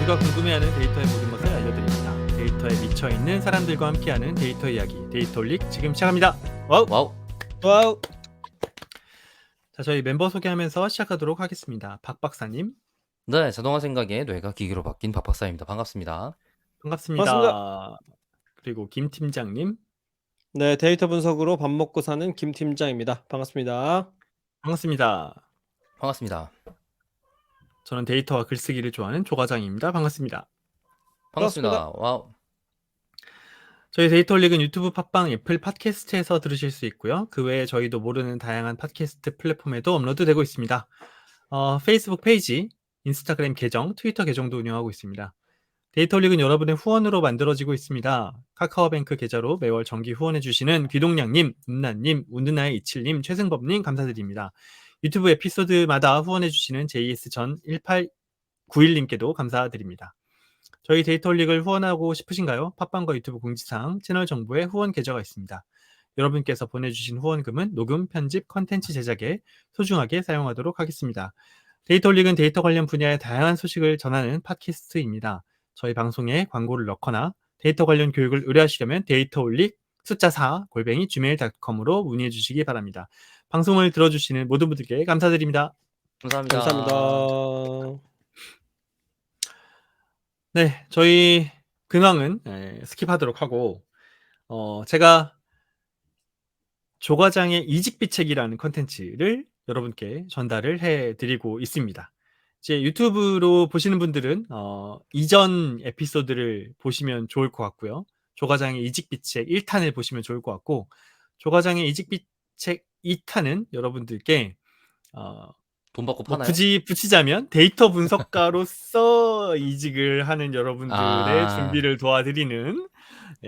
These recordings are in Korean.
모두가 궁금해하는 데이터의 모든 것을 알려드립니다. 데이터에 미쳐있는 사람들과 함께하는 데이터 이야기, 데이터릭 지금 시작합니다. 와우! 와우. 와우. 자, 저희 멤버 소개하면서 시작하도록 하겠습니다. 박 박사님, 네, 자동화 생각에 뇌가 기기로 바뀐 박 박사입니다. 반갑습니다. 반갑습니다. 반갑습니다. 그리고 김 팀장님, 네, 데이터 분석으로 밥 먹고 사는 김 팀장입니다. 반갑습니다. 반갑습니다. 반갑습니다. 저는 데이터와 글쓰기를 좋아하는 조과장입니다. 반갑습니다. 반갑습니다. 와우. 저희 데이터릭은 유튜브, 팟빵, 애플 팟캐스트에서 들으실 수 있고요. 그 외에 저희도 모르는 다양한 팟캐스트 플랫폼에도 업로드되고 있습니다. 페이스북 페이지, 인스타그램 계정, 트위터 계정도 운영하고 있습니다. 데이터릭은 여러분의 후원으로 만들어지고 있습니다. 카카오뱅크 계좌로 매월 정기 후원해주시는 귀동량님, 음란님, 운드나의 이칠님, 최승법님 감사드립니다. 유튜브 에피소드마다 후원해주시는 JS전1891님께도 감사드립니다. 저희 데이터릭을 후원하고 싶으신가요? 팟빵과 유튜브 공지사항, 채널 정보에 후원 계좌가 있습니다. 여러분께서 보내주신 후원금은 녹음, 편집, 컨텐츠 제작에 소중하게 사용하도록 하겠습니다. 데이터릭은 데이터 관련 분야의 다양한 소식을 전하는 팟캐스트입니다. 저희 방송에 광고를 넣거나 데이터 관련 교육을 의뢰하시려면 데이터올릭 숫자 4 gmail.com으로 문의해 주시기 바랍니다. 방송을 들어주시는 모든 분들께 감사드립니다. 감사합니다. 감사합니다. 네, 저희 근황은 스킵하도록 하고 제가 조과장의 이직비책이라는 컨텐츠를 여러분께 전달을 해드리고 있습니다. 이제 유튜브로 보시는 분들은 이전 에피소드를 보시면 좋을 것 같고요. 조과장의 이직비책 1탄을 보시면 좋을 것 같고, 조과장의 이직비책 2탄은 여러분들께 돈 받고 뭐 파나요? 굳이 붙이자면 데이터 분석가로서 이직을 하는 여러분들의 준비를 도와드리는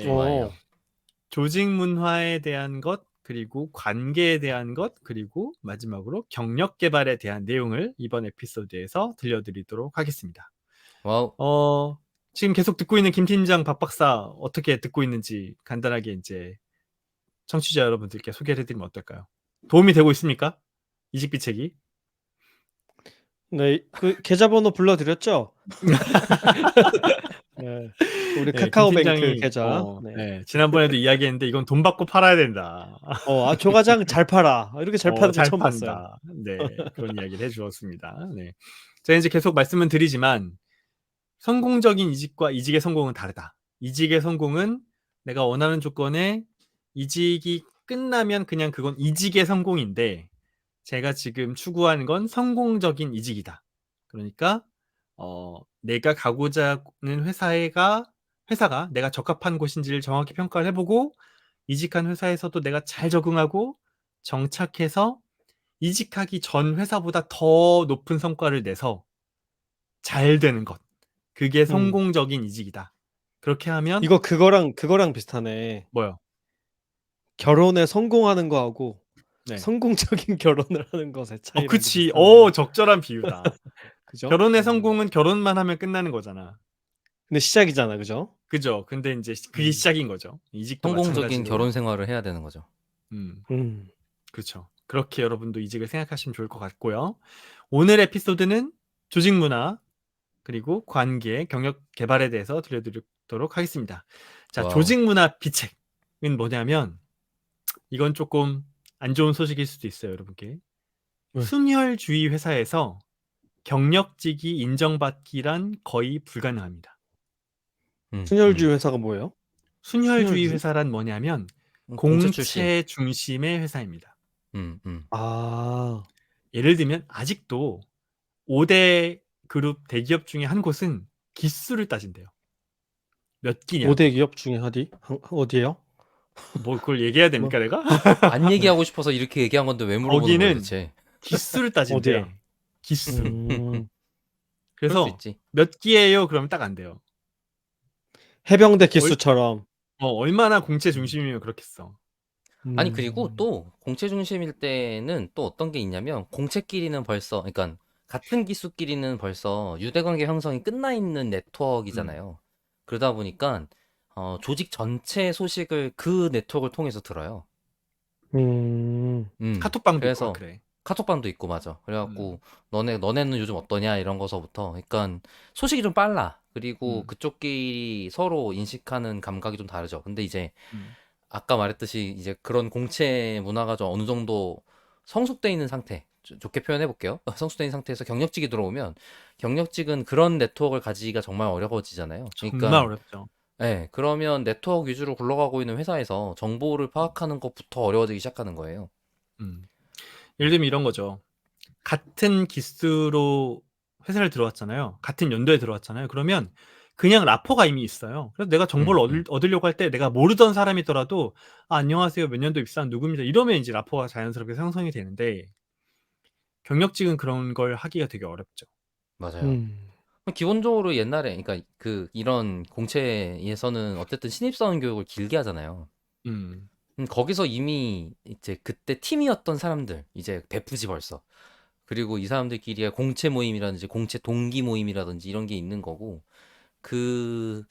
좋아요. 조직 문화에 대한 것, 그리고 관계에 대한 것, 그리고 마지막으로 경력 개발에 대한 내용을 이번 에피소드에서 들려드리도록 하겠습니다. 와우. 지금 계속 듣고 있는 김 팀장, 박 박사 어떻게 듣고 있는지 간단하게 이제 청취자 여러분들께 소개를 해드리면 어떨까요? 도움이 되고 있습니까? 이직비책이? 네, 그 계좌번호 불러드렸죠? 네, 우리 김 카카오뱅크 팀장이 계좌. 지난번에도 이야기했는데 이건 돈 받고 팔아야 된다. 조과장 잘 팔아. 이렇게 잘 파는 거 잘 처음 봤어요. 판다. 네, 그런 이야기를 해주었습니다. 네, 제가 이제 계속 말씀은 드리지만 성공적인 이직과 이직의 성공은 다르다. 이직의 성공은 내가 원하는 조건에 이직이 끝나면 그냥 그건 이직의 성공인데, 제가 지금 추구하는 건 성공적인 이직이다. 그러니까 내가 가고자 하는 회사가 내가 적합한 곳인지를 정확히 평가를 해보고, 이직한 회사에서도 내가 잘 적응하고 정착해서 이직하기 전 회사보다 더 높은 성과를 내서 잘 되는 것. 그게 성공적인 이직이다. 그렇게 하면 이거 그거랑 비슷하네. 뭐요? 결혼에 성공하는 거하고 네. 성공적인 결혼을 하는 것의 차이랑 그치. 비슷하네요. 적절한 비유다. 그죠? 결혼의 성공은 결혼만 하면 끝나는 거잖아. 근데 시작이잖아, 그죠? 그죠? 근데 이제 그게 시작인 거죠. 이직도 성공적인 마찬가지로. 결혼 생활을 해야 되는 거죠. 그렇죠. 그렇게 여러분도 이직을 생각하시면 좋을 것 같고요. 오늘 에피소드는 조직 문화, 그리고 관계, 경력 개발에 대해서 들려드리도록 하겠습니다. 자, 와우. 조직 문화 비책은 뭐냐면, 이건 조금 안 좋은 소식일 수도 있어요, 여러분께. 순혈주의 회사에서 경력직이 인정받기란 거의 불가능합니다. 순혈주의 회사가 뭐예요? 순혈주의 순혈주의? 회사란 뭐냐면 공채 출신. 공채 중심의 회사입니다. 예를 들면 아직도 5대 그룹 대기업 중에 한 곳은 기수를 따진대요. 몇 기냐? 5대 기업 중에 어디예요? 뭐 그걸 얘기해야 됩니까, 내가? 안 얘기하고 싶어서 이렇게 얘기한 건데 왜 물어보는 거예요, 거기는 대체? 기수를 따진대. 어디야? 기수. 그럴 수 그래서 있지. 몇 기예요? 그러면 딱 안 돼요. 해병대 기수처럼. 얼마나 공채 중심이면 그렇겠어. 아니 그리고 또 공채 중심일 때는 또 어떤 게 있냐면 공채끼리는 벌써 그러니까 같은 기수끼리는 벌써 유대관계 형성이 끝나 있는 네트워크이잖아요. 그러다 보니까 조직 전체 소식을 그 네트워크를 통해서 들어요. 카톡방도 그래서 있고 그래. 카톡방도 있고 맞아. 그래갖고 너네는 요즘 어떠냐 이런 거서부터 그러니까 소식이 좀 빨라. 그리고 음. 그쪽끼리 서로 인식하는 감각이 좀 다르죠. 근데 이제 음. 아까 말했듯이 이제 그런 공채 문화가 좀 어느 정도 성숙돼 있는 상태, 좋게 표현해 볼게요. 성숙돼 있는 상태에서 경력직이 들어오면 경력직은 그런 네트워크를 가지기가 정말 어려워지잖아요. 정말 그러니까 어렵죠. 예, 그러면 네트워크 위주로 굴러가고 있는 회사에서 정보를 파악하는 것부터 어려워지기 시작하는 거예요. 음. 예를 들면 이런 거죠. 같은 기수로 회사를 들어왔잖아요. 같은 연도에 들어왔잖아요. 그러면 그냥 라포가 이미 있어요. 그래서 내가 정보를 얻으려고 할 때 내가 모르던 사람이더라도 안녕하세요. 몇 년도 입사한 누구입니다. 이러면 이제 라포가 자연스럽게 형성이 되는데 경력직은 그런 걸 하기가 되게 어렵죠. 맞아요. 음. 기본적으로 옛날에, 그러니까 이런 공채에서는 어쨌든 신입사원 교육을 길게 하잖아요. 음. 거기서 이미 이제 그때 팀이었던 사람들, 이제 베프지 벌써. 그리고 이 사람들끼리의 공채 모임이라든지 공채 동기 모임이라든지 이런 게 있는 거고, 그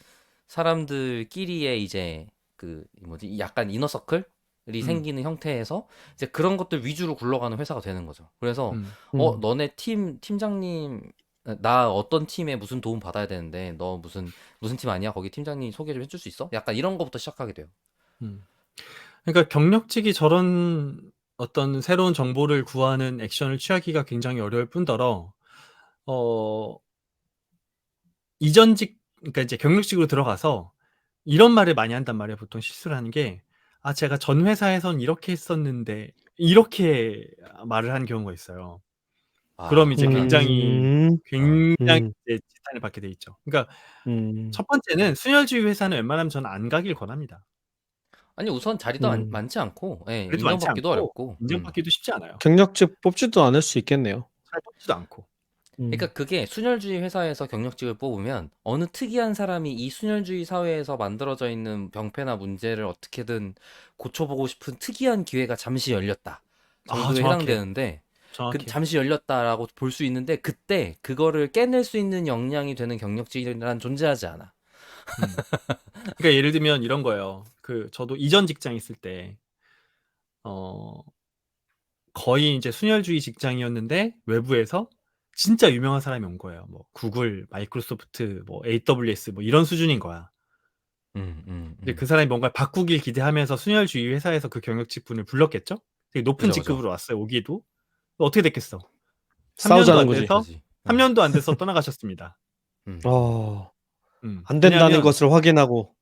사람들끼리의 이제 그 뭐지 약간 이너서클이 음. 생기는 형태에서 이제 그런 것들 위주로 굴러가는 회사가 되는 거죠. 그래서 음. 너네 팀장님, 나 어떤 팀에 무슨 도움 받아야 되는데 너 무슨 팀 아니야? 거기 팀장님 소개 좀 해줄 수 있어? 약간 이런 거부터 시작하게 돼요. 음. 그러니까 경력직이 저런 어떤 새로운 정보를 구하는 액션을 취하기가 굉장히 어려울 뿐더러 어 이전직 그러니까 이제 경력직으로 들어가서 이런 말을 많이 한단 말이에요. 보통 실수를 하는 게 "아 제가 전 회사에선 이렇게 했었는데." 이렇게 말을 하는 경우가 있어요. 그럼 아, 이제 굉장히, 음. 굉장히 음. 이제 지탄을 받게 돼 있죠. 그러니까 음. 첫 번째는 순혈주의 회사는 웬만하면 저는 안 가길 권합니다. 아니 우선 자리도 음. 많지 않고, 예, 자리도 많지 인정받기도 않고 어렵고, 인정받기도 쉽지 않아요. 경력직 뽑지도 않을 수 있겠네요. 잘 뽑지도 않고. 음. 그러니까 그게 순혈주의 회사에서 경력직을 뽑으면 어느 특이한 사람이 이 순혈주의 사회에서 만들어져 있는 병폐나 문제를 어떻게든 고쳐보고 싶은 특이한 기회가 잠시 열렸다 아 정도에 정확해요. 해당되는데, 그 정확해요. 잠시 열렸다라고 볼 수 있는데 그때 그거를 깨낼 수 있는 역량이 되는 경력직이란 존재하지 않아. 음. 그러니까 예를 들면 이런 거예요. 저도 이전 직장에 있을 때 어 거의 이제 순혈주의 직장이었는데 외부에서 진짜 유명한 사람이 온 거예요. 뭐 구글, 마이크로소프트, 뭐 AWS 뭐 이런 수준인 거야. 이제 그 사람이 뭔가를 바꾸길 기대하면서 순혈주의 회사에서 그 경력직분을 불렀겠죠? 되게 높은 그죠, 그죠. 직급으로 왔어요, 오기도. 어떻게 됐겠어? 3 년도 싸우자는 안 거지. 돼서 그지. 3 년도 안 돼서 떠나가셨습니다. 어. 안 된다는 왜냐하면 것을 확인하고.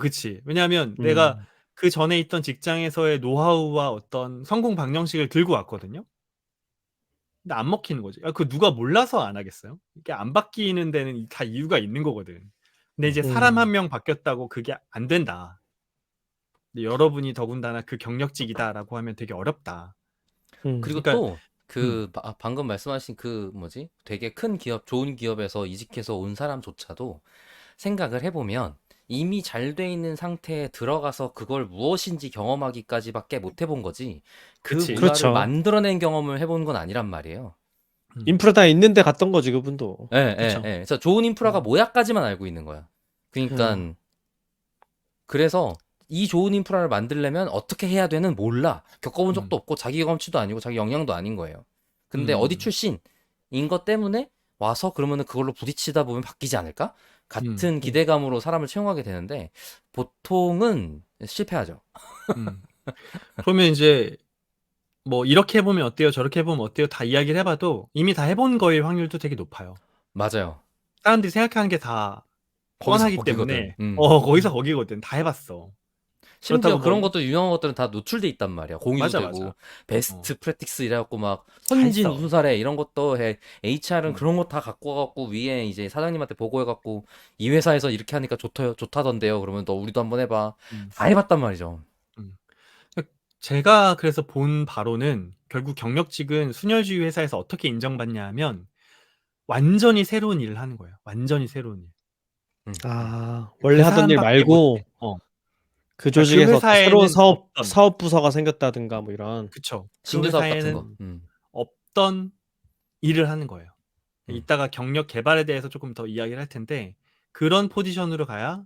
그치. 왜냐하면 내가 음. 그전에 있던 직장에서의 노하우와 어떤 성공 방정식을 들고 왔거든요. 근데 안 먹히는 거지. 누가 몰라서 안 하겠어요? 이게 안 바뀌는 데는 다 이유가 있는 거거든. 근데 이제 사람 한 음. 명 바뀌었다고 그게 안 된다. 근데 여러분이 더군다나 그 경력직이다라고 하면 되게 어렵다. 그리고 그러니까 또 음. 방금 말씀하신 그 뭐지? 되게 큰 기업, 좋은 기업에서 이직해서 온 사람조차도 생각을 해보면 이미 잘 돼 있는 상태에 들어가서 그걸 무엇인지 경험하기까지밖에 못 해본 거지, 그 그치. 문화를 그렇죠. 만들어낸 경험을 해본 건 아니란 말이에요. 음. 인프라 다 있는데 갔던 거지 그분도. 예, 예, 그쵸. 예. 그래서 좋은 인프라가 음. 뭐야까지만 알고 있는 거야. 음. 그러니까 그래서 이 좋은 인프라를 만들려면 어떻게 해야 되는 몰라. 겪어본 음. 적도 없고 자기 경험치도 아니고 자기 역량도 아닌 거예요. 근데 어디 음. 출신인 것 때문에 와서 그러면은 그걸로 부딪히다 보면 바뀌지 않을까? 같은 음. 기대감으로 사람을 채용하게 되는데 보통은 실패하죠. 음. 그러면 인제 뭐 "이렇게 해 보면 어때요? 저렇게 해 보면 어때요?" 다 이야기를 해 봐도 이미 다 해본 거일 확률도 되게 높아요. 맞아요. 사람들이 생각하는 게 다 거기서 뻔하기 거기거든. 때문에 거기서 음. 거기거든. 다 해 봤어. 그렇다고 심지어 뭐 그런 것도 유명한 것들은 다 노출돼 있단 말이야. 공유도 맞아, 맞아. 되고 어. 베스트 프랙티스 이래갖고 막 다 선진 있어. 우수 사례 이런 것도 해. HR은 음. 그런 거 다 갖고 와갖고 위에 이제 사장님한테 보고해갖고 이 회사에서 이렇게 하니까 좋다던데요. 그러면 너 우리도 한번 해봐. 음. 다 해봤단 말이죠. 음. 제가 그래서 본 바로는 결국 경력직은 순혈주의 회사에서 어떻게 인정받냐 하면 완전히 새로운 일을 하는 거예요. 완전히 새로운 일. 음, 음. 아, 원래 그 하던 일 사람밖에 못해. 말고 그 그러니까 그 조직에서 또 새로운 회사에는 없던 사업 부서가 생겼다든가 뭐 이런. 그쵸. 그 신규 사업 같은 거. 회사에는 없던 일을 하는 거예요. 음. 이따가 경력 개발에 대해서 조금 더 이야기를 할 텐데 그런 포지션으로 가야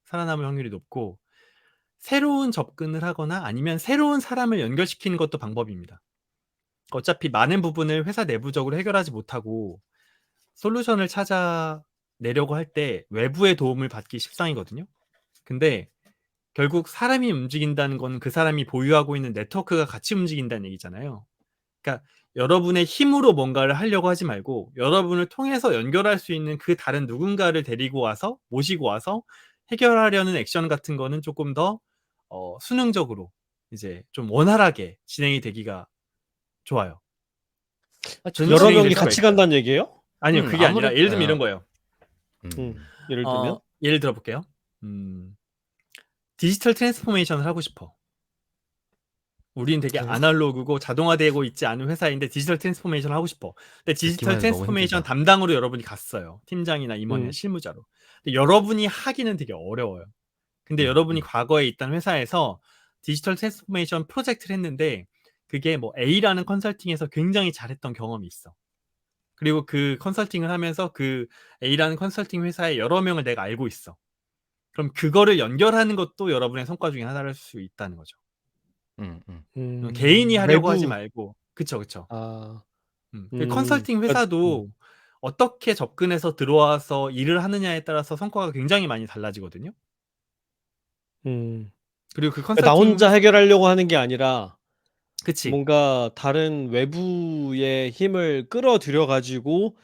살아남을 확률이 높고 새로운 접근을 하거나 아니면 새로운 사람을 연결시키는 것도 방법입니다. 어차피 많은 부분을 회사 내부적으로 해결하지 못하고 솔루션을 찾아 내려고 할 때 외부의 도움을 받기 십상이거든요. 근데 결국 사람이 움직인다는 건 그 사람이 보유하고 있는 네트워크가 같이 움직인다는 얘기잖아요. 그러니까 여러분의 힘으로 뭔가를 하려고 하지 말고 여러분을 통해서 연결할 수 있는 그 다른 누군가를 데리고 와서 모시고 와서 해결하려는 액션 같은 거는 조금 더 수능적으로 이제 좀 원활하게 진행이 되기가 좋아요. 저는 여러 진행이 될 명이 수가 같이 있어요. 간다는 얘기예요? 아니요. 그게 아니라 아무래도 예를 들면 이런 거예요. 예를 들면? 예를 들어 볼게요. 디지털 트랜스포메이션을 하고 싶어. 우리는 되게 네. 아날로그고 자동화되고 있지 않은 회사인데 디지털 트랜스포메이션을 하고 싶어. 근데 디지털 듣기만 해도 너무 트랜스포메이션 힘들다. 담당으로 여러분이 갔어요. 팀장이나 임원이나 음. 실무자로. 근데 여러분이 하기는 되게 어려워요. 근데 여러분이 과거에 있던 회사에서 디지털 트랜스포메이션 프로젝트를 했는데 그게 뭐 A라는 컨설팅에서 굉장히 잘했던 경험이 있어. 그리고 그 컨설팅을 하면서 그 A라는 컨설팅 회사의 여러 명을 내가 알고 있어. 그럼 그거를 연결하는 것도 여러분의 성과 중에 하나일 수 있다는 거죠. 개인이 하려고 하지 외부. 말고. 그쵸, 그쵸. 아. 그 컨설팅 회사도 어떻게 접근해서 들어와서 일을 하느냐에 따라서 성과가 굉장히 많이 달라지거든요. 그리고 그 그러니까 나 컨설팅 혼자 해결하려고 하는 게 아니라 그치. 뭔가 다른 외부의 힘을 끌어들여 가지고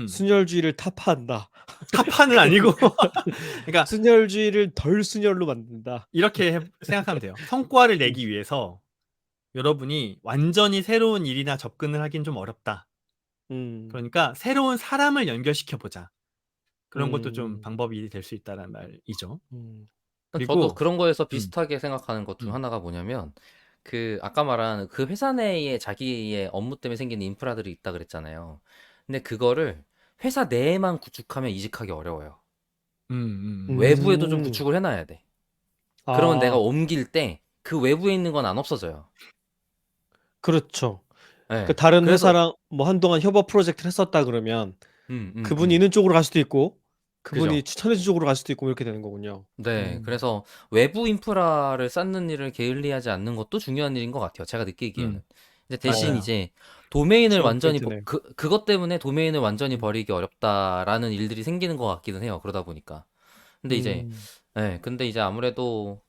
순혈주의를 타파한다. 타파는 아니고 그러니까 순혈주의를 덜 순혈로 만든다. 이렇게 생각하면 돼요. 성과를 내기 위해서 여러분이 완전히 새로운 일이나 접근을 하긴 좀 어렵다. 그러니까 새로운 사람을 연결시켜 보자. 그런 것도 좀 방법이 될 수 있다는 말이죠. 저도 그리고 그런 거에서 비슷하게 생각하는 것 중 하나가 뭐냐면 아까 말한 그 회사 내에 자기의 업무 때문에 생기는 인프라들이 있다 그랬잖아요. 근데 그거를 회사 내에만 구축하면 이직하기 어려워요. 외부에도 좀 구축을 해놔야 돼. 그러면 내가 옮길 때 그 외부에 있는 건 안 없어져요. 그렇죠. 네. 그 다른 그래서 회사랑 뭐 한동안 협업 프로젝트를 했었다 그러면 그분이 있는 쪽으로 갈 수도 있고 그분이 그죠. 추천해 준 쪽으로 갈 수도 있고 이렇게 되는 거군요. 네, 그래서 외부 인프라를 쌓는 일을 게을리하지 않는 것도 중요한 일인 것 같아요. 제가 느끼기에는. 이제 대신 맞아요. 이제 도메인을 중요한 완전히 포인트네요. 그것 때문에 도메인을 완전히 버리기 어렵다라는 일들이 생기는 것 같기는 해요. 그러다 보니까. 근데 이제 근데 이제 아무래도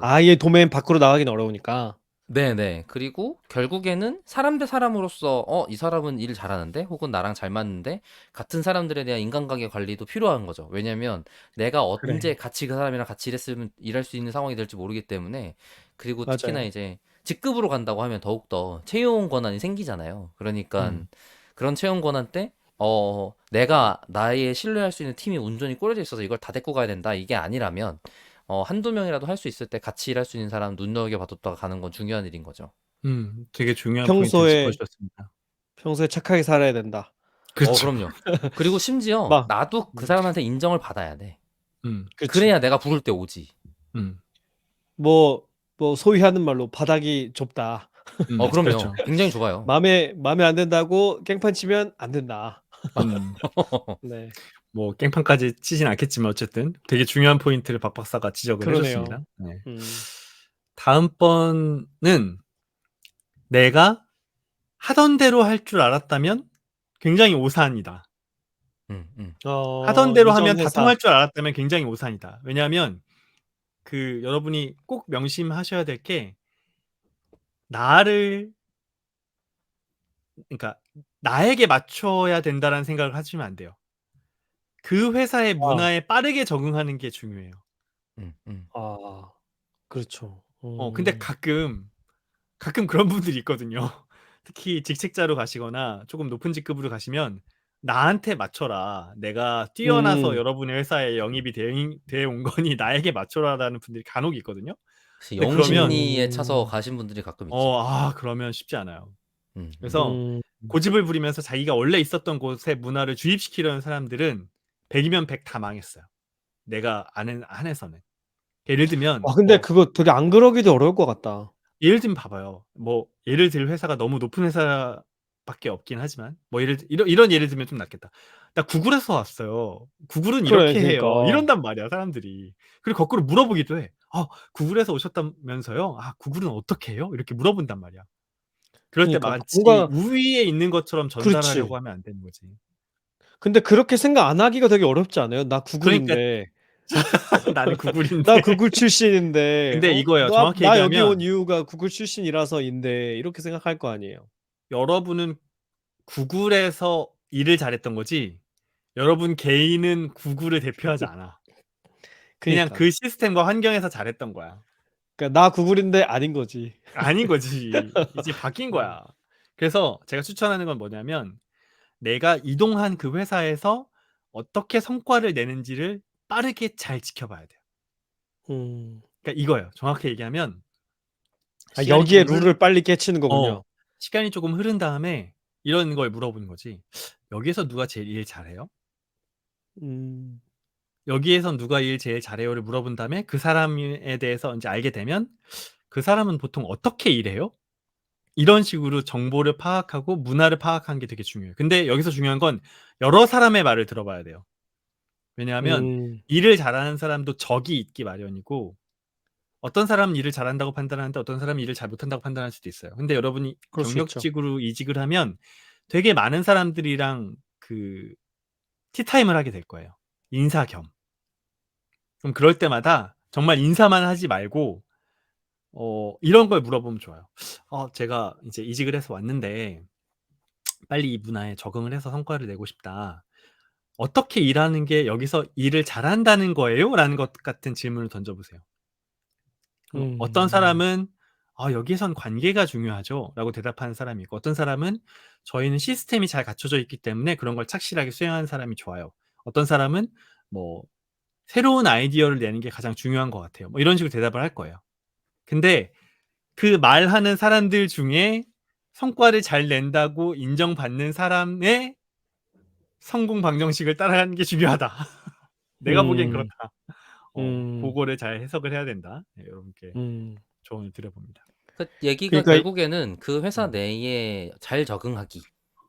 아예 도메인 밖으로 나가긴 어려우니까. 네네. 그리고 결국에는 사람 대 사람으로서 이 사람은 일을 잘하는데 혹은 나랑 잘 맞는데 같은 사람들에 대한 인간관계 관리도 필요한 거죠. 왜냐면 내가 그래. 언제 같이 그 사람이랑 같이 일할 수 있는 상황이 될지 모르기 때문에 그리고 특히나 맞아요. 이제 직급으로 간다고 하면 더욱더 채용 권한이 생기잖아요. 그러니까 그런 채용 권한 때 내가 나의 신뢰할 수 있는 팀이 온전히 꾸려져 있어서 이걸 다 데리고 가야 된다. 이게 아니라면 한두 명이라도 할 수 있을 때 같이 일할 수 있는 사람 눈여겨봐뒀다가 가는 건 중요한 일인 거죠. 되게 중요한 포인트 짚어주셨습니다. 평소에 착하게 살아야 된다. 그렇죠. 그럼요. 그리고 심지어 막 나도 그 사람한테 인정을 받아야 돼. 그치. 그래야 내가 부를 때 오지. 뭐 소위 하는 말로 바닥이 좁다. 그럼요. 그렇죠. 굉장히 좁아요. 마음에 안 든다고 깽판 치면 안 된다. 네. 뭐 깽판까지 치진 않겠지만 어쨌든 되게 중요한 포인트를 박 박사가 지적을 그러네요. 해줬습니다. 네. 다음번은 내가 하던 대로 할 줄 알았다면 굉장히 오산이다. 하던 대로 하면 다 통할 줄 알았다면 굉장히 오산이다. 왜냐하면 여러분이 꼭 명심하셔야 될 게 그러니까 나에게 맞춰야 된다라는 생각을 하시면 안 돼요. 그 회사의 문화에 빠르게 적응하는 게 중요해요. 그렇죠. 근데 가끔 그런 분들이 있거든요. 특히 직책자로 가시거나 조금 높은 직급으로 가시면 나한테 맞춰라. 내가 뛰어나서 여러분의 회사에 영입이 돼 온 거니 나에게 맞춰라라는 분들이 간혹 있거든요. 근데 그러면 영심리에 차서 가신 분들이 가끔 있지. 그러면 쉽지 않아요. 그래서 고집을 부리면서 자기가 원래 있었던 곳의 문화를 주입시키려는 사람들은 100이면 100 다 망했어요. 내가 아는 한에서는. 예를 들면 근데 그거 되게 안 그러기도 어려울 것 같다. 예를 들면 봐봐요. 뭐 예를 들 회사가 너무 높은 회사밖에 없긴 하지만 뭐 이런 예를 들면 좀 낫겠다. 나 구글에서 왔어요. 구글은 그래, 이렇게 해요. 그러니까. 이런단 말이야 사람들이. 그리고 거꾸로 물어보기도 해. 구글에서 오셨다면서요? 구글은 어떻게 해요? 이렇게 물어본단 말이야. 그럴 때 그러니까 마치 뭔가 우위에 있는 것처럼 전달하려고 그렇지. 하면 안 되는 거지. 근데 그렇게 생각 안 하기가 되게 어렵지 않아요? 나 그러니까 구글인데. 나는 구글인데. 나 구글 출신인데 근데 이거예요. 정확히 나 여기 온 얘기하면 이유가 구글 출신이라서인데 이렇게 생각할 거 아니에요. 여러분은 구글에서 일을 잘했던 거지 여러분 개인은 구글을 대표하지 않아. 그냥 그니까. 그 시스템과 환경에서 잘했던 거야. 그러니까 나 구글인데 아닌 거지. 아닌 거지. 이제 바뀐 거야. 그래서 제가 추천하는 건 뭐냐면 내가 이동한 그 회사에서 어떻게 성과를 내는지를 빠르게 잘 지켜봐야 돼요. 음. 그러니까 이거예요. 정확히 얘기하면 시간이 여기에 조금 룰을 빨리 깨치는 거군요. 시간이 조금 흐른 다음에 이런 걸 물어보는 거지. 여기에서 누가 제일 일 잘해요? 음. 여기에선 누가 일 제일 잘해요를 물어본 다음에 그 사람에 대해서 인제 알게 되면 그 사람은 보통 어떻게 일해요? 이런 식으로 정보를 파악하고 문화를 파악하는 게 되게 중요해요. 근데 여기서 중요한 건 여러 사람의 말을 들어봐야 돼요. 왜냐하면 음. 일을 잘하는 사람도 적이 있기 마련이고 어떤 사람은 일을 잘한다고 판단하는데 어떤 사람은 일을 잘 못한다고 판단할 수도 있어요. 근데 여러분이 그럴 수 있죠. 경력직으로 이직을 하면 되게 많은 사람들이랑 그 티타임을 하게 될 거예요, 인사 겸. 그럼 그럴 때마다 정말 인사만 하지 말고 이런 걸 물어보면 좋아요. 제가 이제 이직을 해서 왔는데 빨리 이 문화에 적응을 해서 성과를 내고 싶다. 어떻게 일하는 게 여기서 일을 잘한다는 거예요? 라는 것 같은 질문을 던져보세요. 그럼 어떤 음. 사람은 여기선 관계가 중요하죠. 라고 대답하는 사람이 있고 어떤 사람은 저희는 시스템이 잘 갖춰져 있기 때문에 그런 걸 착실하게 수행하는 사람이 좋아요. 어떤 사람은 뭐 새로운 아이디어를 내는 게 가장 중요한 것 같아요. 뭐 이런 식으로 대답을 할 거예요. 근데 그 말하는 사람들 중에 성과를 잘 낸다고 인정받는 사람의 성공 방정식을 따라가는 게 중요하다. 내가 보기엔 음. 그렇다. 음. 고거를 잘 해석을 해야 된다. 네, 여러분께 음. 조언을 드려봅니다. 그 얘기가 그러니까 결국에는 그 회사 음. 내에 잘 적응하기,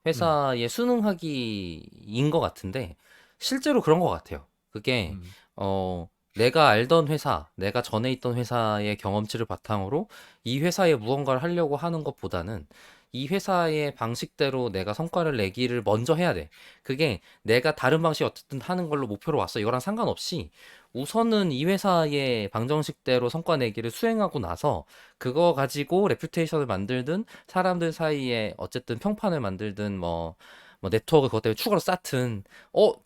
회사에 순응하기인 것 같은데 실제로 그런 것 같아요. 그게 음. 내가 알던 회사, 내가 전에 있던 회사의 경험치를 바탕으로 이 회사에 무언가를 하려고 하는 것보다는 이 회사의 방식대로 내가 성과를 내기를 먼저 해야 돼. 그게 내가 다른 방식 어쨌든 하는 걸로 목표로 왔어. 이거랑 상관없이 우선은 이 회사의 방정식대로 성과 내기를 수행하고 나서 그거 가지고 레퓨테이션을 만들든 사람들 사이에 어쨌든 평판을 만들든 뭐 네트워크 그것 때문에 추가로 쌓든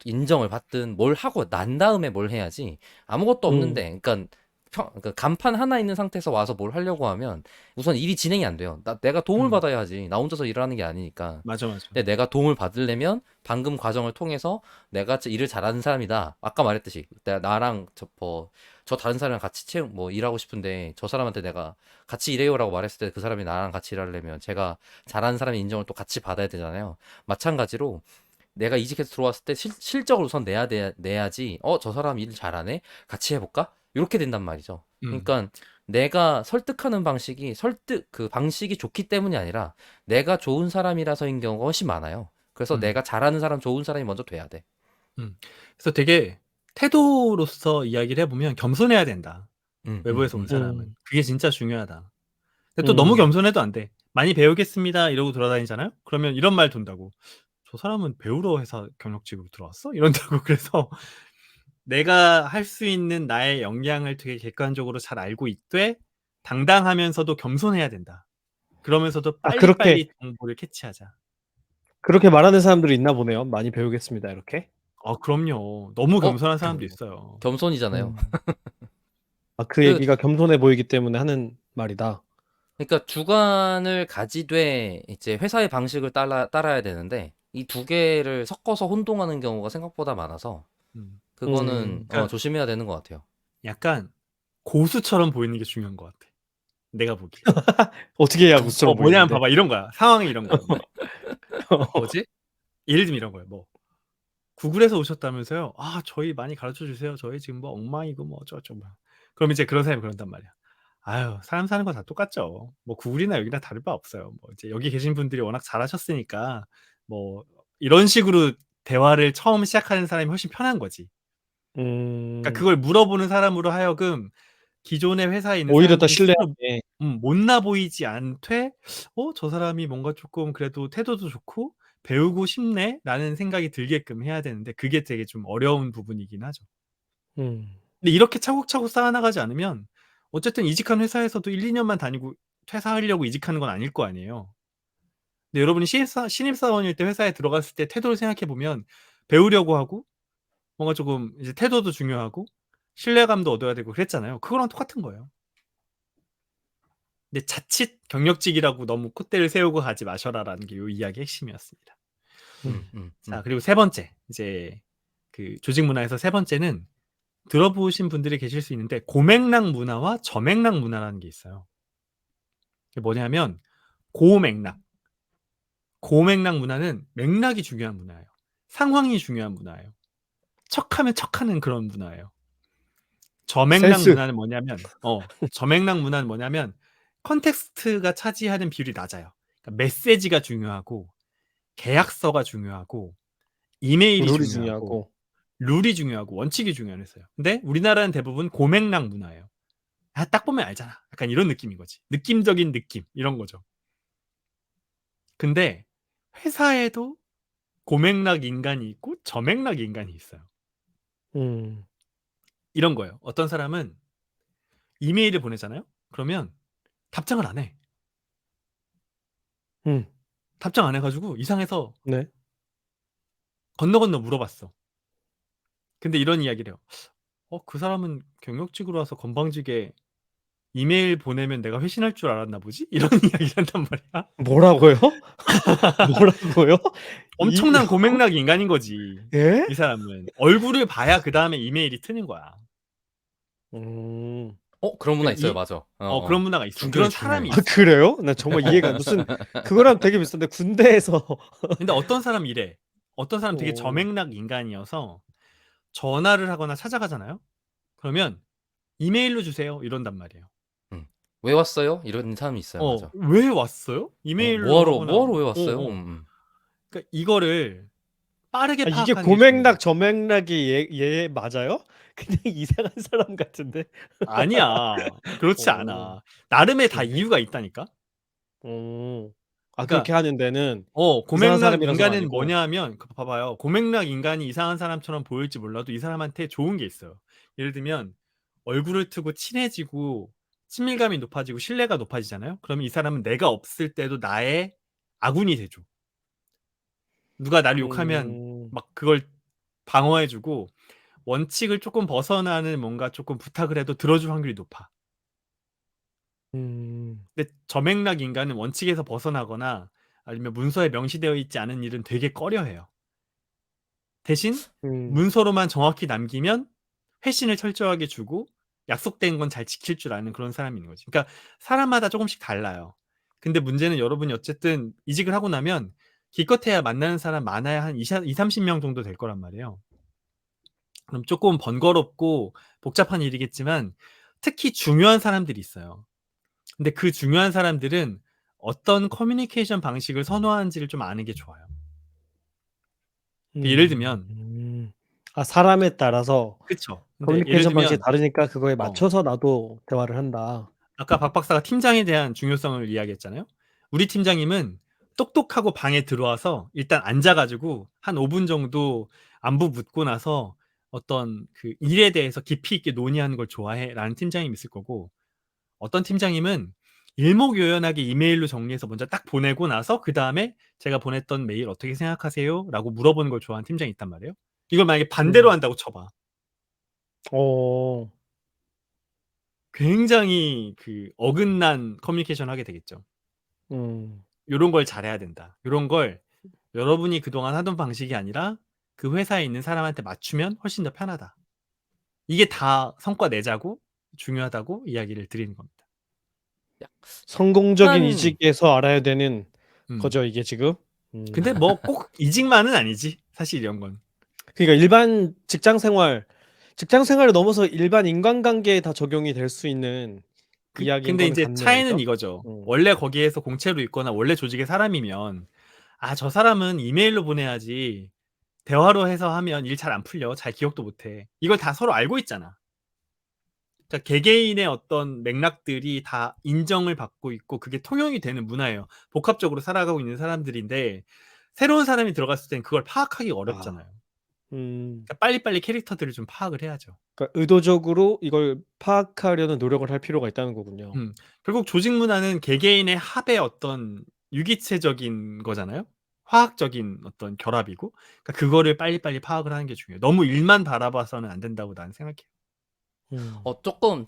인정을 받든 뭘 하고 난 다음에 뭘 해야지 아무것도 음. 없는데 그러니까 간판 하나 있는 상태에서 와서 뭘 하려고 하면 우선 일이 진행이 안 돼요. 내가 도움을 받아야 하지. 나 혼자서 일하는 게 아니니까. 맞아, 맞아. 근데 내가 도움을 받으려면 방금 과정을 통해서 내가 일을 잘하는 사람이다. 아까 말했듯이 나랑 저 다른 사람이랑 같이 일하고 싶은데 저 사람한테 내가 같이 일해요라고 말했을 때 그 사람이 나랑 같이 일하려면 제가 잘하는 사람의 인정을 또 같이 받아야 되잖아요. 마찬가지로 내가 이직해서 들어왔을 때 실적을 우선 내야지. 저 사람 일 잘하네. 같이 해볼까? 이렇게 된단 말이죠. 그러니까 내가 설득하는 그 방식이 좋기 때문이 아니라 내가 좋은 사람이라서인 경우가 훨씬 많아요. 그래서 음. 내가 잘하는 사람, 좋은 사람이 먼저 돼야 돼. 그래서 되게 태도로서 이야기를 해보면 겸손해야 된다. 음, 외부에서 온 음, 사람은. 음. 그게 진짜 중요하다. 근데 또 너무 음. 겸손해도 안 돼. 많이 배우겠습니다. 이러고 돌아다니잖아요. 그러면 이런 말 돈다고. 저 사람은 배우러 회사 경력직으로 들어왔어? 이런다고. 그래서 내가 할 수 있는 나의 역량을 되게 객관적으로 잘 알고 있되 당당하면서도 겸손해야 된다. 그러면서도 그렇게 빨리빨리 정보를 캐치하자. 말하는 사람들이 있나 보네요. 많이 배우겠습니다. 이렇게. 그럼요. 너무 어, 겸손한 사람도 있어요. 겸손이잖아요. 음. 그 그, 얘기가 겸손해 보이기 때문에 하는 말이다. 그러니까 주관을 가지되 이제 회사의 방식을 따라야 되는데 이 두 개를 섞어서 혼동하는 경우가 생각보다 많아서 음. 그거는 그러니까 조심해야 되는 것 같아요. 약간 고수처럼 보이는 게 중요한 것 같아. 내가 보기에. 어떻게 해야 무스러워 뭐냐면 보이는데. 봐봐 이런 거야. 상황이 이런 거야. 뭐지? 예를 들면 이런 거예요. 구글에서 오셨다면서요? 저희 많이 가르쳐 주세요. 저희 지금 뭐 엉망이고 뭐 어쩌고저쩌고. 그럼 이제 그런 사람이 그런단 말이야. 아유, 사람 사는 거 다 똑같죠. 뭐 구글이나 여기나 다를 바 없어요. 뭐 이제 여기 계신 분들이 워낙 잘하셨으니까 뭐 이런 식으로 대화를 처음 시작하는 사람이 훨씬 편한 거지. 그러니까 음. 그걸 물어보는 사람으로 하여금 기존의 회사에 있는 오히려 더 사람들이 스스로 신뢰하게. 못나 보이지 않되 저 사람이 뭔가 조금 그래도 태도도 좋고 배우고 싶네라는 생각이 들게끔 해야 되는데 그게 되게 좀 어려운 부분이긴 하죠. 음. 근데 이렇게 차곡차곡 쌓아나가지 않으면 어쨌든 이직한 회사에서도 1-2년만 다니고 퇴사하려고 이직하는 건 아닐 거 아니에요. 근데 여러분이 신입사원일 때 회사에 들어갔을 때 태도를 생각해 보면 배우려고 하고 뭔가 조금 이제 태도도 중요하고 신뢰감도 얻어야 되고 그랬잖아요. 그거랑 똑같은 거예요. 근데 자칫 경력직이라고 너무 콧대를 세우고 가지 마셔라라는 게 요 이야기의 핵심이었습니다. 자, 그리고 세 번째 이제 그 조직 문화에서 세 번째는 들어보신 분들이 계실 수 있는데 고맥락 문화와 저맥락 문화라는 게 있어요. 그게 뭐냐면 고맥락. 고맥락 문화는 맥락이 중요한 문화예요. 상황이 중요한 문화예요. 척하면 척하는 그런 문화예요. 저맥락 센스. 문화는 뭐냐면 저맥락 문화는 뭐냐면 컨텍스트가 차지하는 비율이 낮아요. 그러니까 메시지가 중요하고 계약서가 중요하고 이메일이 룰이 중요하고 중요하고. 룰이 중요하고 원칙이 중요해서요. 근데 우리나라는 대부분 고맥락 문화예요. 아, 딱 보면 알잖아. 약간 이런 느낌인 거지. 느낌적인 느낌 이런 거죠. 근데 회사에도 고맥락 인간이 있고 저맥락 인간이 있어요. 음. 이런 거예요. 어떤 사람은 이메일을 보내잖아요. 그러면 답장을 안 해. 음. 답장 안 해가지고 이상해서 네. 건너 물어봤어. 근데 이런 이야기를 해요. 그 사람은 경력직으로 와서 건방지게 이메일 보내면 내가 회신할 줄 알았나 보지? 이런 이야기를 한단 말이야. 뭐라고요? 뭐라고요? 이 엄청난 고맥락 인간인 거지. 예? 이 사람은 얼굴을 봐야 그 다음에 이메일이 트는 거야. 음. 그런 문화 그러니까 있어요. 맞아. 그런 문화가 있어. 중요해, 그런 중요해. 사람이 아 있어. 그래요? 나 정말 이해가 무슨 그거랑 되게 비슷한데 군대에서 근데 어떤 사람 이래. 어떤 사람 되게 오. 저맥락 인간이어서 전화를 하거나 찾아가잖아요. 그러면 이메일로 주세요. 이런단 말이에요. 왜 왔어요? 이런 사람이 있어요. 맞아. 왜 왔어요? 이메일로 뭐하러 하거나 왜 왔어요? 그러니까 이거를 빠르게 아 이게 파악하는 게 중요해요. 고맥락 저맥락이 얘 맞아요? 그냥 이상한 사람 같은데. 아니야. 그렇지 오. 않아. 나름의 다 그래? 이유가 있다니까. 오. 아 그러니까 그렇게 하는 데는 이상한 고맥락 사람이라서가 인간은 아니고. 뭐냐면 봐봐요. 고맥락 인간이 이상한 사람처럼 보일지 몰라도 이 사람한테 좋은 게 있어요. 예를 들면 얼굴을 트고 친해지고 친밀감이 높아지고 신뢰가 높아지잖아요. 그러면 이 사람은 내가 없을 때도 나의 아군이 돼 줘. 누가 나를 욕하면 음. 막 그걸 방어해 주고 원칙을 조금 벗어나는 뭔가 조금 부탁을 해도 들어줄 확률이 높아. 음. 근데 저맥락 인간은 원칙에서 벗어나거나 아니면 문서에 명시되어 있지 않은 일은 되게 꺼려해요. 대신 음. 문서로만 정확히 남기면 회신을 철저하게 주고 약속된 건 잘 지킬 줄 아는 그런 사람이 있는 거지. 그러니까 사람마다 조금씩 달라요. 근데 문제는 여러분이 어쨌든 이직을 하고 나면 기껏해야 만나는 사람 많아야 한 20-30명 정도 될 거란 말이에요. 그럼 조금 번거롭고 복잡한 일이겠지만 특히 중요한 사람들이 있어요. 근데 그 중요한 사람들은 어떤 커뮤니케이션 방식을 선호하는지를 좀 아는 게 좋아요. 예를 들면 아 사람에 따라서 그쵸. 근데 예를 커뮤니케이션 방식이 들면 다르니까 그거에 어 맞춰서 나도 대화를 한다. 아까 박 박사가 팀장에 대한 중요성을 이야기했잖아요. 우리 팀장님은 똑똑하고 방에 들어와서 일단 앉아 가지고 한 5분 정도 안부 묻고 나서 어떤 그 일에 대해서 깊이 있게 논의하는 걸 좋아해라는 팀장님이 있을 거고 어떤 팀장님은 일목요연하게 이메일로 정리해서 먼저 딱 보내고 나서 그다음에 "제가 보냈던 메일 어떻게 생각하세요?"라고 물어보는 걸 좋아하는 팀장이 있단 말이에요. 이걸 만약에 반대로 음. 한다고 쳐 봐. 어. 굉장히 그 어긋난 커뮤니케이션을 하게 되겠죠. 음. 요런 걸 잘해야 된다. 요런 걸 여러분이 그동안 하던 방식이 아니라 그 회사에 있는 사람한테 맞추면 훨씬 더 편하다. 이게 다 성과 내자고 중요하다고 이야기를 드리는 겁니다. 성공적인 약간 이직에서 알아야 되는 음. 거죠, 이게 지금? 근데 뭐 꼭 이직만은 아니지. 사실 이런 건. 그러니까 일반 직장 생활을 넘어서 일반 인간관계에 다 적용이 될 수 있는 이야기인 근데 거는 이제 같네요. 차이는 그죠? 이거죠. 음. 원래 거기에서 공채로 있거나 원래 조직의 사람이면 '아 저 사람은 이메일로 보내야지. 대화로 해서 하면 일 잘 안 풀려. 잘 기억도 못 해.' 이걸 다 서로 알고 있잖아. 그러니까 개개인의 어떤 맥락들이 다 인정을 받고 있고 그게 통용이 되는 문화예요. 복합적으로 살아가고 있는 사람들인데 새로운 사람이 들어갔을 땐 그걸 파악하기가 어렵잖아요. 음. 그러니까 빨리빨리 캐릭터들을 좀 파악을 해야죠. 그러니까 의도적으로 이걸 파악하려는 노력을 할 필요가 있다는 거군요. 결국 조직 문화는 개개인의 합의 어떤 유기체적인 거잖아요. 화학적인 어떤 결합이고, 그러니까 그거를 빨리빨리 파악을 하는 게 중요해요. 너무 일만 바라봐서는 안 된다고 나는 생각해요. 음.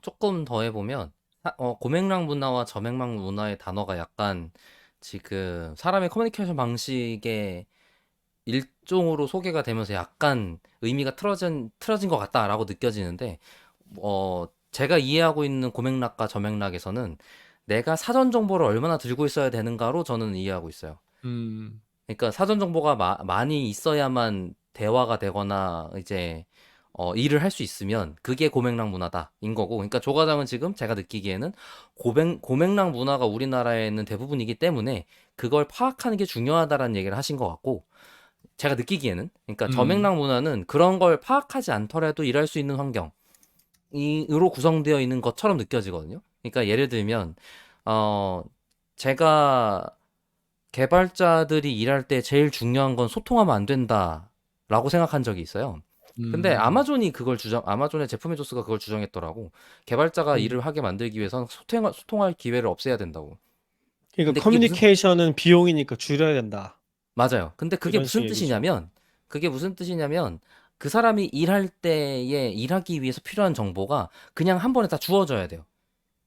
조금 더 해보면, 고맥락 문화와 저맥락 문화의 단어가 약간 지금 사람의 커뮤니케이션 방식의 일종으로 소개가 되면서 약간 의미가 틀어진 것 같다라고 느껴지는데, 제가 이해하고 있는 고맥락과 저맥락에서는 내가 사전 정보를 얼마나 들고 있어야 되는가로 저는 이해하고 있어요. 음, 그러니까 사전 정보가 많이 있어야만 대화가 되거나 이제 일을 할 수 있으면 그게 고맥락 문화다인 거고. 그러니까 조 과장은 지금 제가 느끼기에는 고맥락 문화가 우리나라에는 대부분이기 때문에 그걸 파악하는 게 중요하다라는 얘기를 하신 것 같고, 제가 느끼기에는, 그러니까 음, 저맥락 문화는 그런 걸 파악하지 않더라도 일할 수 있는 환경으로 구성되어 있는 것처럼 느껴지거든요. 그러니까 예를 들면 제가 개발자들이 일할 때 제일 중요한 건 소통하면 안 된다라고 생각한 적이 있어요. 근데 음, 아마존의 제프 베조스가 그걸 주장했더라고. 개발자가 음. 일을 하게 만들기 위해서는 소통할 기회를 없애야 된다고. 그러니까 근데 커뮤니케이션은 비용이니까 줄여야 된다. 맞아요. 근데 이런 식의 얘기죠. 그게 무슨 뜻이냐면, 그 사람이 일할 때에 일하기 위해서 필요한 정보가 그냥 한 번에 다 주어져야 돼요.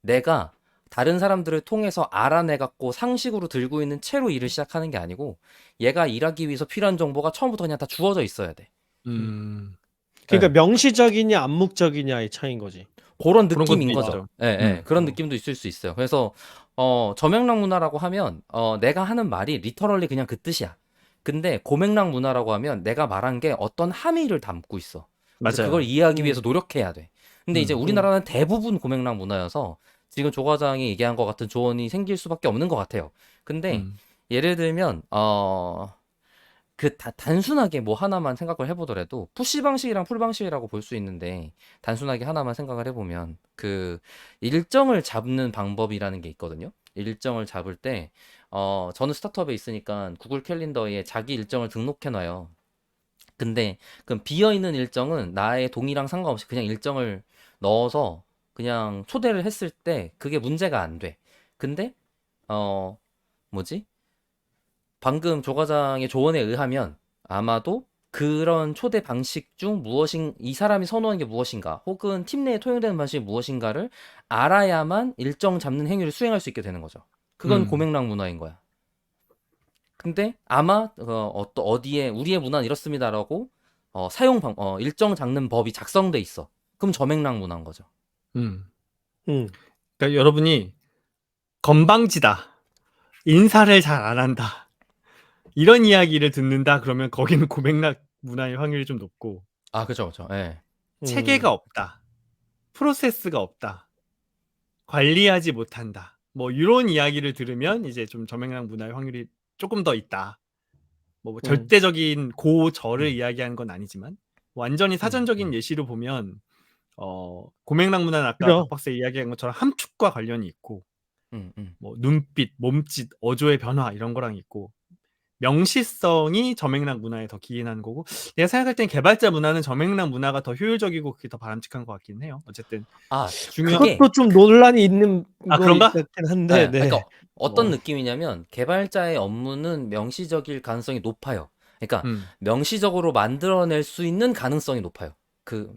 내가 다른 사람들을 통해서 알아내갖고 상식으로 들고 있는 채로 일을 시작하는 게 아니고, 얘가 일하기 위해서 필요한 정보가 처음부터 그냥 다 주어져 있어야 돼. 음. 음, 그러니까 예. 명시적이냐 암묵적이냐의 차이인 거지. 그런 그런 것도 느낌인 거죠. 있죠. 예, 예. 그런 어. 느낌도 있을 수 있어요. 그래서 저맥락 문화라고 하면 내가 하는 말이 리터럴리 그냥 그 뜻이야. 근데 고맥락 문화라고 하면 내가 말한 게 어떤 함의를 담고 있어. 그래서 그걸 맞아요. 이해하기 위해서 음. 노력해야 돼. 근데 이제 음, 음. 우리나라는 대부분 고맥락 문화여서 지금 조 과장이 얘기한 것 같은 조언이 생길 수밖에 없는 것 같아요. 근데 음, 예를 들면 단순하게 뭐 하나만 생각을 해보더라도 푸시 방식이랑 풀 방식이라고 볼 수 있는데, 단순하게 하나만 생각을 해보면 그 일정을 잡는 방법이라는 게 있거든요. 일정을 잡을 때 저는 스타트업에 있으니까 구글 캘린더에 자기 일정을 등록해놔요. 근데 그 비어있는 일정은 나의 동의랑 상관없이 그냥 일정을 넣어서 그냥 초대를 했을 때 그게 문제가 안 돼. 근데 어 뭐지? 방금 조 과장의 조언에 의하면 아마도 그런 초대 방식 중 이 사람이 선호하는 게 무엇인가, 혹은 팀 내에 통용되는 방식이 무엇인가를 알아야만 일정 잡는 행위를 수행할 수 있게 되는 거죠. 그건 음, 고맥락 문화인 거야. 근데 아마 어디에 우리의 문화는 이렇습니다라고 일정 잡는 법이 작성돼 있어. 그럼 저맥락 문화인 거죠. 음. 음. 그러니까 여러분이 건방지다, 인사를 잘 안 한다, 이런 이야기를 듣는다 그러면 거기는 고맥락 문화의 확률이 좀 높고, 아, 그죠, 그죠. 예. 체계가 음. 없다, 프로세스가 없다, 관리하지 못한다, 뭐 이런 이야기를 들으면 이제 좀 저맥락 문화의 확률이 조금 더 있다. 뭐 음. 절대적인 고저를 음, 이야기하는 건 아니지만, 완전히 음, 사전적인 음, 예시로 보면 고맥락 문화는 아까 그죠? 박 박사 이야기한 것처럼 함축과 관련이 있고, 음, 음. 뭐 눈빛, 몸짓, 어조의 변화 이런 거랑 있고, 명시성이 저맥락 문화에 더 기인하는 거고, 내가 생각할 땐 개발자 문화는 저맥락 문화가 더 효율적이고 그게 더 바람직한 것 같긴 해요. 어쨌든 아, 중요한 그게 그것도 좀 논란이 있는 거 그런가? 같긴 한데, 예, 네. 그러니까 어떤 느낌이냐면, 개발자의 업무는 명시적일 가능성이 높아요. 그러니까 음, 명시적으로 만들어낼 수 있는 가능성이 높아요. 그,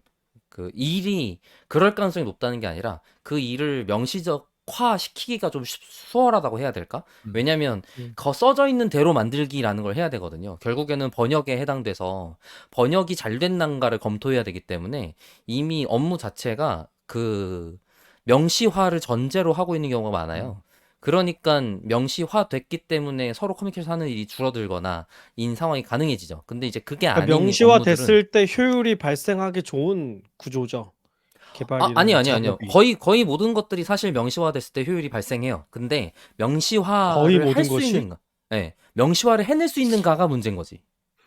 그 일이 그럴 가능성이 높다는 게 아니라 그 일을 명시적화 시키기가 좀 수월하다고 해야 될까? 음, 왜냐면 음. 써져 있는 대로 만들기라는 걸 해야 되거든요. 결국에는 번역에 해당돼서 번역이 잘 됐는가를 검토해야 되기 때문에 이미 업무 자체가 그 명시화를 전제로 하고 있는 경우가 많아요. 그러니까 명시화 됐기 때문에 서로 커뮤니케이션 하는 일이 줄어들거나 인 상황이 가능해지죠. 근데 이제 그게 그러니까 아닌 명시화 업무들은 됐을 때 효율이 발생하기 좋은 구조죠. 개발이나 아니요. 작업이. 거의 모든 것들이 사실 명시화 됐을 때 효율이 발생해요. 근데 거의 명시화를 할 모든 수 것이? 있는가? 예. 명시화를 해낼 수 있는가가 문제인 거지.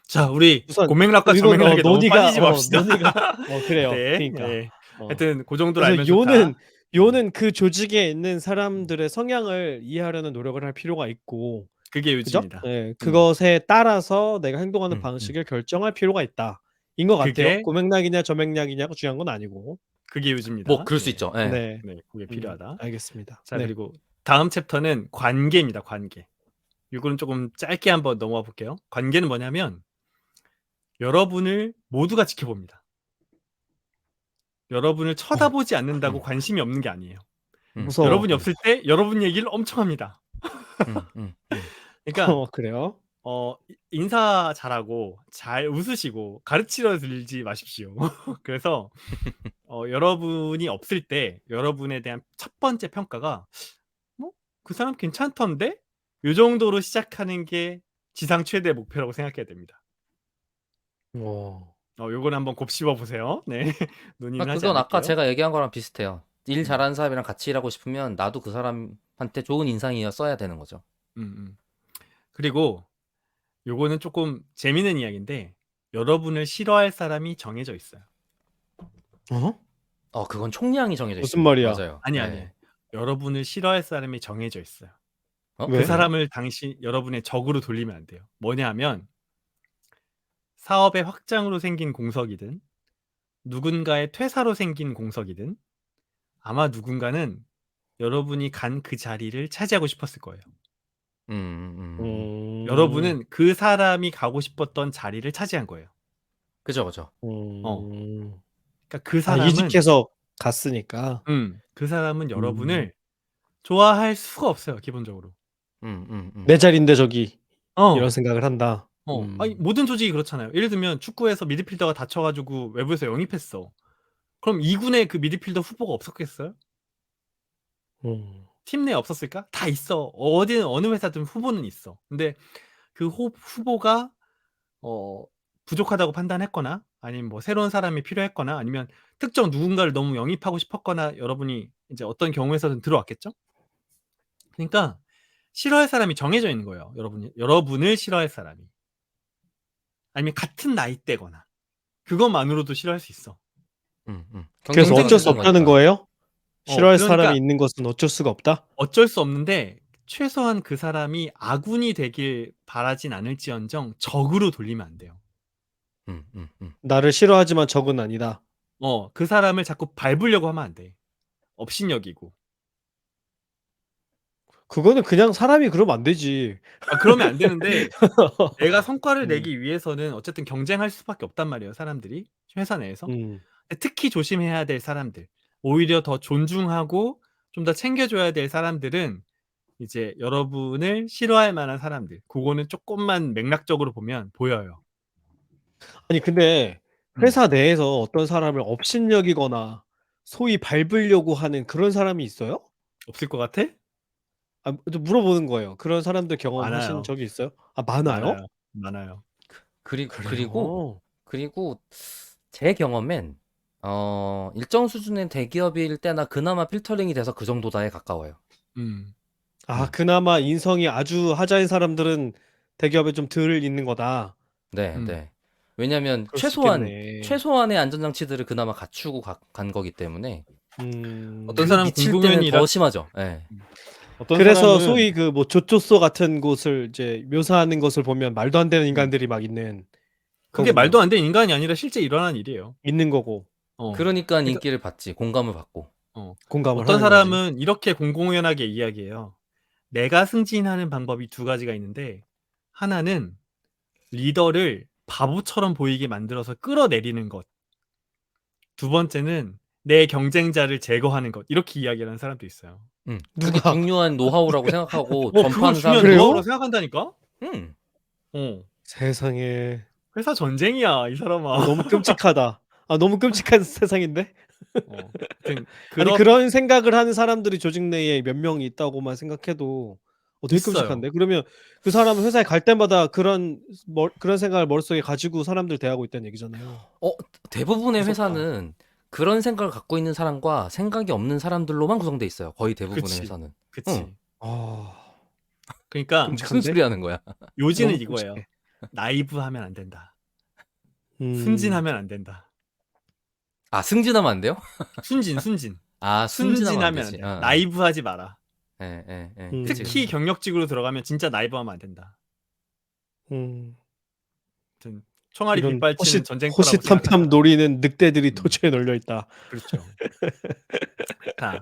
자, 우리 우선 고맥락과 이건 저맥락에 너무 논의가 빠지지 맙시다. 논의가 그래요. 네, 그러니까. 네. 어. 하여튼 그 정도로 그래서 알면 좋다. 요는 그 조직에 있는 사람들의 성향을 이해하려는 노력을 할 필요가 있고, 그게 그죠? 요지입니다. 예. 그것에 따라서 내가 행동하는 음. 방식을 결정할 필요가 있다. 인 것 같아요. 그게 고맥락이냐 저맥락이냐가 중요한 건 아니고. 그게 뭐 요지입니다. 그럴 수 네. 있죠. 예. 네. 네. 그게 필요하다. 알겠습니다. 자, 네. 그리고 다음 챕터는 관계입니다. 관계. 이거는 조금 짧게 한번 넘어가 볼게요. 관계는 뭐냐면 여러분을 모두가 지켜봅니다. 여러분을 쳐다보지 않는다고 관심이 없는 게 아니에요. 무서워. 여러분이 없을 때 여러분 얘기를 엄청 합니다. 그러니까 그래요? 인사 잘하고 잘 웃으시고 가르치려 들지 마십시오. 그래서 여러분이 없을 때 여러분에 대한 첫 번째 평가가 그 사람 괜찮던데? 요 정도로 시작하는 게 지상 최대 목표라고 생각해야 됩니다. 요거는 한번 곱씹어 보세요. 네. 논의는 하지 그건 아까 않을게요. 제가 얘기한 거랑 비슷해요. 일 잘하는 사람이랑 같이 일하고 싶으면 나도 그 사람한테 좋은 인상이었어야 되는 거죠. 그리고 요거는 조금 재미있는 이야기인데 여러분을 싫어할 사람이 정해져 있어요. 그건 총량이 정해져 무슨 있습니다. 말이야? 맞아요. 아니. 네. 여러분을 싫어할 사람이 정해져 있어요. 왜? 그 사람을 여러분의 적으로 돌리면 안 돼요. 뭐냐 하면 사업의 확장으로 생긴 공석이든 누군가의 퇴사로 생긴 공석이든 아마 누군가는 여러분이 간 그 자리를 차지하고 싶었을 거예요. 여러분은 그 사람이 가고 싶었던 자리를 차지한 거예요. 그죠. 그러니까 그 사람은 이직해서 갔으니까. 그 사람은 여러분을 좋아할 수가 없어요, 기본적으로. 내 자리인데 저기 어. 이런 생각을 한다. 아니 모든 조직이 그렇잖아요. 예를 들면 축구에서 미드필더가 다쳐 가지고 외부에서 영입했어. 그럼 2군에 그 미드필더 후보가 없었겠어요? 팀 내에 없었을까? 다 있어. 어느 회사든 후보는 있어. 근데 그 후보가 부족하다고 판단했거나 아니면 뭐 새로운 사람이 필요했거나 아니면 특정 누군가를 너무 영입하고 싶었거나 여러분이 이제 어떤 경우에서든 들어왔겠죠? 그러니까 싫어할 사람이 정해져 있는 거예요. 여러분을 싫어할 사람이. 아니면 같은 나이대거나 그것만으로도 싫어할 수 있어. 그래서 어쩔 수 없다는 거예요? 싫어할 그러니까 사람이 있는 것은 어쩔 수가 없다? 어쩔 수 없는데 최소한 그 사람이 아군이 되길 바라진 않을지언정 적으로 돌리면 안 돼요. 나를 싫어하지만 적은 아니다. 그 사람을 자꾸 밟으려고 하면 안 돼. 업신여기고. 그거는 그냥 사람이 그러면 안 되지. 그러면 안 되는데 내가 성과를 내기 위해서는 어쨌든 경쟁할 수밖에 없단 말이에요, 사람들이. 회사 내에서. 특히 조심해야 될 사람들, 오히려 더 존중하고 좀 더 챙겨줘야 될 사람들은 이제 여러분을 싫어할 만한 사람들. 그거는 조금만 맥락적으로 보면 보여요. 아니 근데 회사 내에서 어떤 사람을 업신여기거나 소위 밟으려고 하는 그런 사람이 있어요? 없을 것 같아? 좀 물어보는 거예요. 그런 사람들 경험하신 많아요. 적이 있어요? 많아요? 많아요. 그리고 제 경험엔 일정 수준의 대기업일 때나 그나마 필터링이 돼서 그 정도다에 가까워요. 그나마 인성이 아주 하자인 사람들은 대기업에 좀 덜 있는 거다. 네. 왜냐면 그럴 수 있겠네. 최소한의 안전장치들을 그나마 갖추고 간 거기 때문에 어떤 사람은 미칠 때는 더 심하죠. 네. 그래서 소위 그 뭐 조조소 같은 곳을 이제 묘사하는 것을 보면 말도 안 되는 인간들이 막 있는. 그게 거군요. 말도 안 되는 인간이 아니라 실제 일어난 일이에요. 있는 거고. 그러니까 인기를 받지, 공감을 받고. 공감을 어떤 하는 사람은 이렇게 공공연하게 이야기해요. 내가 승진하는 방법이 두 가지가 있는데 하나는 리더를 바보처럼 보이게 만들어서 끌어내리는 것. 두 번째는 내 경쟁자를 제거하는 것. 이렇게 이야기하는 사람도 있어요. 그게 중요한 노하우라고 생각하고 그거 전파하는 중요한 사람들. 노하우라고 생각한다니까? 세상에. 회사 전쟁이야, 이 사람아. 너무 끔찍하다. 너무 끔찍한 세상인데? 아무튼 아니 그런 생각을 하는 사람들이 조직 내에 몇 명 있다고만 생각해도 되게 있어요. 끔찍한데? 그러면 그 사람은 회사에 갈 때마다 그런 생각을 머릿속에 가지고 사람들 대하고 있다는 얘기잖아요. 대부분의 무섭다. 회사는 그런 생각을 갖고 있는 사람과 생각이 없는 사람들로만 구성돼 있어요. 거의 대부분의 그치. 회사는. 그치. 아, 그러니까 무슨 소리 하는 거야? 요지는 너무 이거예요. 끔찍해. 나이브하면 안 된다. 순진하면 안 된다. 승진하면 안 돼요? 순진. 순진하면 안 순진하면 안 되지. 돼. 나이브하지 마라. 예, 예, 예. 음. 그치, 특히 그치. 경력직으로 들어가면 진짜 나이브하면 안 된다. 음. 아무튼 총알이 이런 빗발치는 전쟁터라고 호시탐탐 생각하셔라. 노리는 늑대들이 음. 도처에 널려 있다. 그렇죠. 자,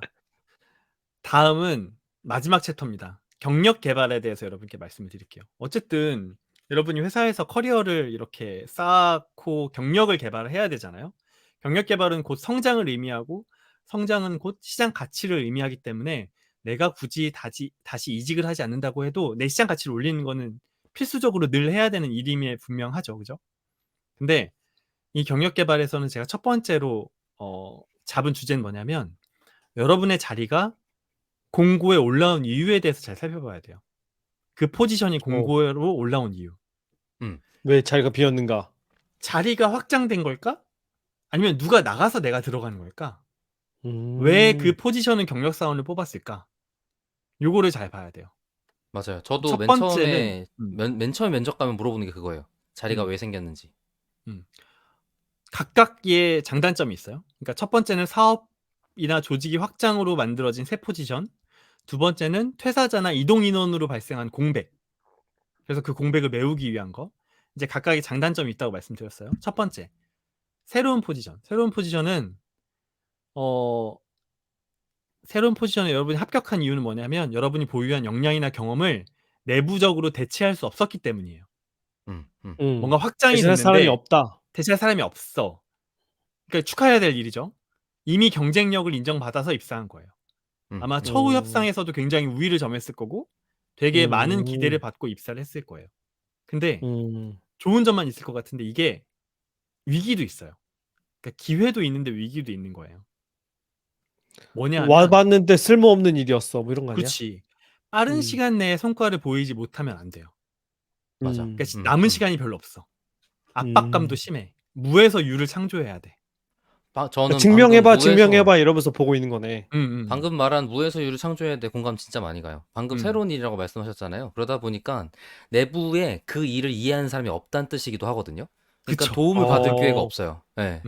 다음은 마지막 챕터입니다. 경력 개발에 대해서 여러분께 말씀을 드릴게요. 어쨌든 여러분이 회사에서 커리어를 이렇게 쌓고 경력을 개발을 해야 되잖아요. 경력 개발은 곧 성장을 의미하고 성장은 곧 시장 가치를 의미하기 때문에 내가 굳이 다시 이직을 하지 않는다고 해도 내 시장 가치를 올리는 거는 필수적으로 늘 해야 되는 일임에 분명하죠. 그죠? 근데 이 경력 개발에서는 제가 첫 번째로 잡은 주제는 뭐냐면 여러분의 자리가 공고에 올라온 이유에 대해서 잘 살펴봐야 돼요. 그 포지션이 공고로 올라온 이유. 왜 자리가 비었는가? 자리가 확장된 걸까? 아니면 누가 나가서 내가 들어가는 걸까? 왜 그 포지션은 경력 사원을 뽑았을까? 요거를 잘 봐야 돼요. 맞아요. 저도 첫 맨 번째는 처음에 맨 처음에 면접 가면 물어보는 게 그거예요. 자리가 음. 왜 생겼는지. 각각의 장단점이 있어요. 그러니까 첫 번째는 사업이나 조직이 확장으로 만들어진 새 포지션. 두 번째는 퇴사자나 이동 인원으로 발생한 공백. 그래서 그 공백을 메우기 위한 거. 이제 각각의 장단점이 있다고 말씀드렸어요. 첫 번째, 새로운 포지션. 새로운 포지션은 새로운 포지션에 여러분이 합격한 이유는 뭐냐면 여러분이 보유한 역량이나 경험을 내부적으로 대체할 수 없었기 때문이에요. 뭔가 확장이 대신할 사람이 됐는데 없다. 대체할 사람이 없어. 그러니까 축하해야 될 일이죠. 이미 경쟁력을 인정받아서 입사한 거예요. 아마 처우 협상에서도 굉장히 우위를 점했을 거고 되게 많은 기대를 받고 입사를 했을 거예요. 근데 좋은 점만 있을 것 같은데 이게 위기도 있어요. 그러니까 기회도 있는데 위기도 있는 거예요. 뭐냐 하면 와봤는데 쓸모없는 일이었어. 뭐 이런 거 아니야? 그렇지. 빠른 시간 내에 성과를 보이지 못하면 안 돼요. 맞아. 그러니까 남은 시간이 별로 없어. 압박감도 심해. 무에서 유를 창조해야 돼. 저는 증명해봐, 방금 증명해봐 이러면서 보고 있는 거네. 방금 말한 무에서 유를 창조해야 돼 공감 진짜 많이 가요. 방금 음. 새로운 일이라고 말씀하셨잖아요. 그러다 보니까 내부에 그 일을 이해하는 사람이 없다는 뜻이기도 하거든요. 그러니까 그쵸. 도움을 받을 기회가 없어요. 예.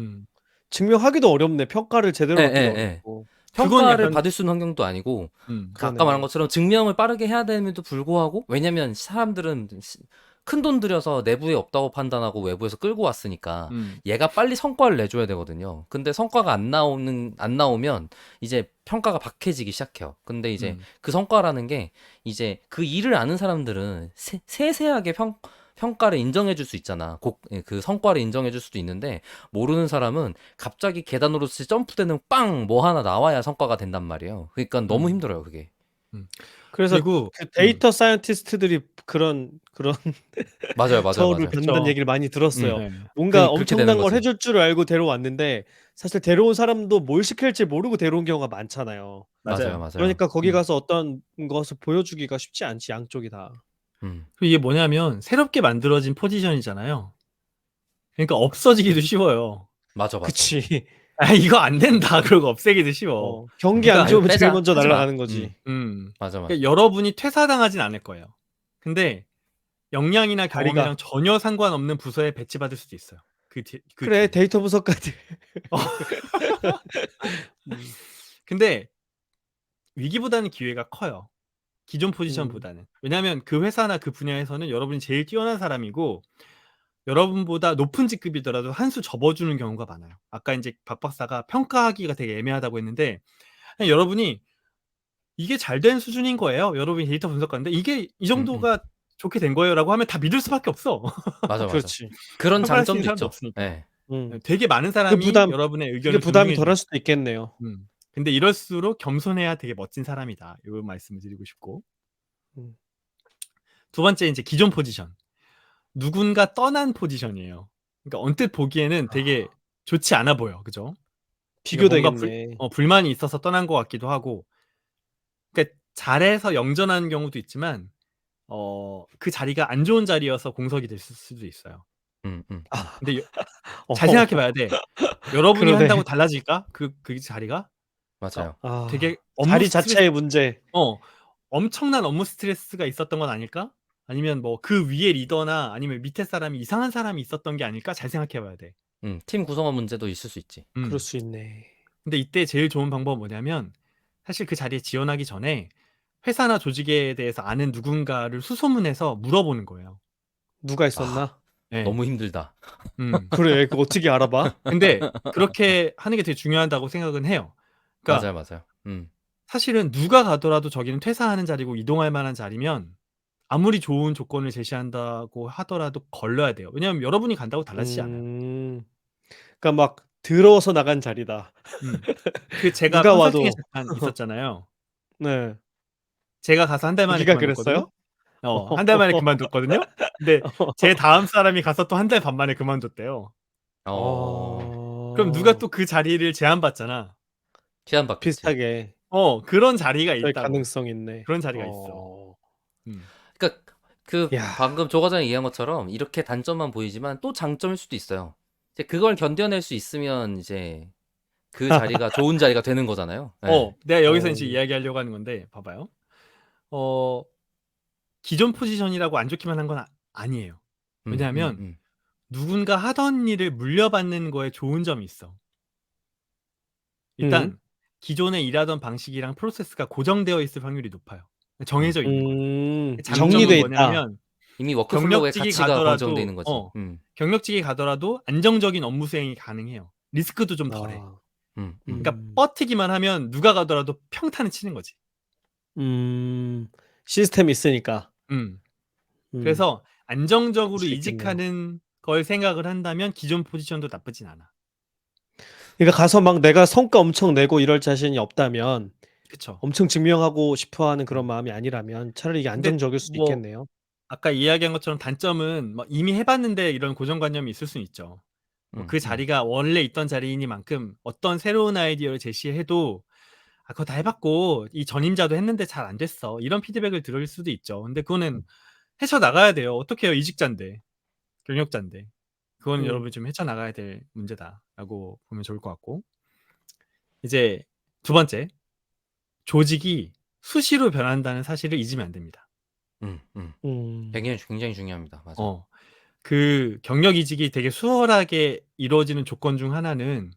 증명하기도 어렵네. 평가를 제대로 예, 받기도 예, 어렵고. 그건 평가를 약간 받을 수 있는 환경도 아니고 아까 그러네. 말한 것처럼 증명을 빠르게 해야 됨에도 불구하고 왜냐면 사람들은 큰 돈 들여서 내부에 없다고 판단하고 외부에서 끌고 왔으니까 얘가 빨리 성과를 내줘야 되거든요. 근데 성과가 안 나오면 이제 평가가 박해지기 시작해요. 근데 이제 그 성과라는 게 이제 그 일을 아는 사람들은 세세하게 평가를 인정해 줄 수 있잖아. 그 성과를 인정해 줄 수도 있는데 모르는 사람은 갑자기 계단으로 점프되는 빵 뭐 하나 나와야 성과가 된단 말이에요. 그러니까 너무 힘들어요, 그게. 그래서 그리고 그 데이터 사이언티스트들이 그런 맞아요, 맞아요, 처우를 맞아요. 겪는다는 그쵸. 얘기를 많이 들었어요. 네. 뭔가 그렇게 되는 엄청난 걸 거지. 해줄 줄 알고 데려왔는데 사실 데려온 사람도 뭘 시킬지 모르고 데려온 경우가 많잖아요. 맞아요, 맞아요. 맞아요. 그러니까 거기 가서 어떤 것을 보여주기가 쉽지 않지, 양쪽이 다. 이게 뭐냐면 새롭게 만들어진 포지션이잖아요. 그러니까 없어지기도 쉬워요. 맞아, 맞아. 그치. 아 이거 안 된다 그러고 없애기도 쉬워. 경기 안 그러니까 좋으면 빼자, 제일 먼저 하지 마. 날아가는 거지. 맞아, 맞아. 그러니까 여러분이 퇴사당하진 않을 거예요. 근데 역량이나 경험이랑 자리가. 전혀 상관없는 부서에 배치받을 수도 있어요. 그래, 뒤에. 데이터 분석까지. 근데 위기보다는 기회가 커요. 기존 포지션보다는. 왜냐하면 그 회사나 그 분야에서는 여러분이 제일 뛰어난 사람이고 여러분보다 높은 직급이더라도 한 수 접어주는 경우가 많아요. 아까 이제 박 박사가 평가하기가 되게 애매하다고 했는데 그냥 여러분이 이게 잘 된 수준인 거예요. 여러분이 데이터 분석가인데 이게 이 정도가 좋게 된 거예요라고 하면 다 믿을 수밖에 없어. 맞아, 맞아. 그렇지. 그런 평가할 수 장점도 있는 사람도 있죠. 없으니까. 네. 되게 많은 사람이 여러분의 그게 의견을 부담이 존중해 덜할 주죠. 수도 있겠네요. 근데 이럴수록 겸손해야 되게 멋진 사람이다. 요 말씀을 드리고 싶고. 두 번째 이제 기존 포지션. 누군가 떠난 포지션이에요. 그러니까 언뜻 보기에는 되게 좋지 않아 보여. 그죠? 비교되겠네. 불만이 있어서 떠난 것 같기도 하고. 그러니까 잘해서 영전하는 경우도 있지만 그 자리가 안 좋은 자리여서 공석이 될 수도 있어요. 근데 잘 생각해 봐야 돼. 여러분이 그러네. 한다고 달라질까? 그 자리가? 맞아요. 되게 업무 자리 스트레스 자체의 문제. 엄청난 업무 스트레스가 있었던 건 아닐까? 아니면 뭐 그 위에 리더나 아니면 밑에 사람이 이상한 사람이 있었던 게 아닐까? 잘 생각해 봐야 돼. 팀 구성원 문제도 있을 수 있지. 그럴 수 있네. 근데 이때 제일 좋은 방법은 뭐냐면 사실 그 자리에 지원하기 전에 회사나 조직에 대해서 아는 누군가를 수소문해서 물어보는 거예요. 누가 있었나? 네. 너무 힘들다. 그래, 그거 어떻게 알아봐? 근데 그렇게 하는 게 되게 중요하다고 생각은 해요. 그러니까 맞아요. 사실은 누가 가더라도 저기는 퇴사하는 자리고 이동할 만한 자리면 아무리 좋은 조건을 제시한다고 하더라도 걸러야 돼요. 왜냐하면 여러분이 간다고 달라지지 않아요. 그러니까 막 들어서 나간 자리다. 그 제가 누가 컨설팅에 와도. 잠깐 있었잖아요. 네. 제가 가서 한 달 만에 거기가 그만뒀거든요. 그랬어요? 한 달 만에 그만뒀거든요. 근데 제 다음 사람이 가서 또 한 달 반 만에 그만뒀대요. 그럼 누가 또 그 자리를 제안받잖아. 제안받겠지. 비슷하게 그런 자리가 될 있다고. 가능성 있네. 그런 자리가 있어. 그러니까 그 야. 방금 조 과장이 얘기한 것처럼 이렇게 단점만 보이지만 또 장점일 수도 있어요. 이제 그걸 견뎌낼 수 있으면 이제 그 자리가 좋은 자리가 되는 거잖아요. 네. 내가 여기서 이제 이야기하려고 하는 건데 봐봐요. 기존 포지션이라고 안 좋기만 한 건 아니에요. 왜냐하면 누군가 하던 일을 물려받는 거에 좋은 점이 있어. 일단 기존에 일하던 방식이랑 프로세스가 고정되어 있을 확률이 높아요. 정해져 있는 거예요. 장점은 정리돼 있다. 뭐냐면 이미 워크플로우의 경력직이 가치가 가더라도 고정돼 있는 거지. 경력직이 가더라도 안정적인 업무 수행이 가능해요. 리스크도 좀 덜해. 그러니까 버티기만 하면 누가 가더라도 평탄을 치는 거지. 시스템이 있으니까. 그래서 안정적으로 그럴 수 있겠네요. 이직하는 걸 생각을 한다면 기존 포지션도 나쁘진 않아. 그러니까 가서 막 내가 성과 엄청 내고 이럴 자신이 없다면, 그쵸. 엄청 증명하고 싶어하는 그런 마음이 아니라면 차라리 이게 근데 안정적일 수도 뭐 있겠네요. 아까 이야기한 것처럼 단점은 막 이미 해봤는데 이런 고정관념이 있을 수는 있죠. 그 자리가 원래 있던 자리이니만큼 어떤 새로운 아이디어를 제시해도 그거 다 해봤고 이 전임자도 했는데 잘 안 됐어. 이런 피드백을 들을 수도 있죠. 근데 그거는 헤쳐나가야 돼요. 어떻게 해요? 이직자인데. 경력자인데. 그거는 여러분이 좀 헤쳐나가야 될 문제다라고 보면 좋을 것 같고. 이제 두 번째. 조직이 수시로 변한다는 사실을 잊으면 안 됩니다. 굉장히 중요합니다. 맞아. 그 경력 이직이 되게 수월하게 이루어지는 조건 중 하나는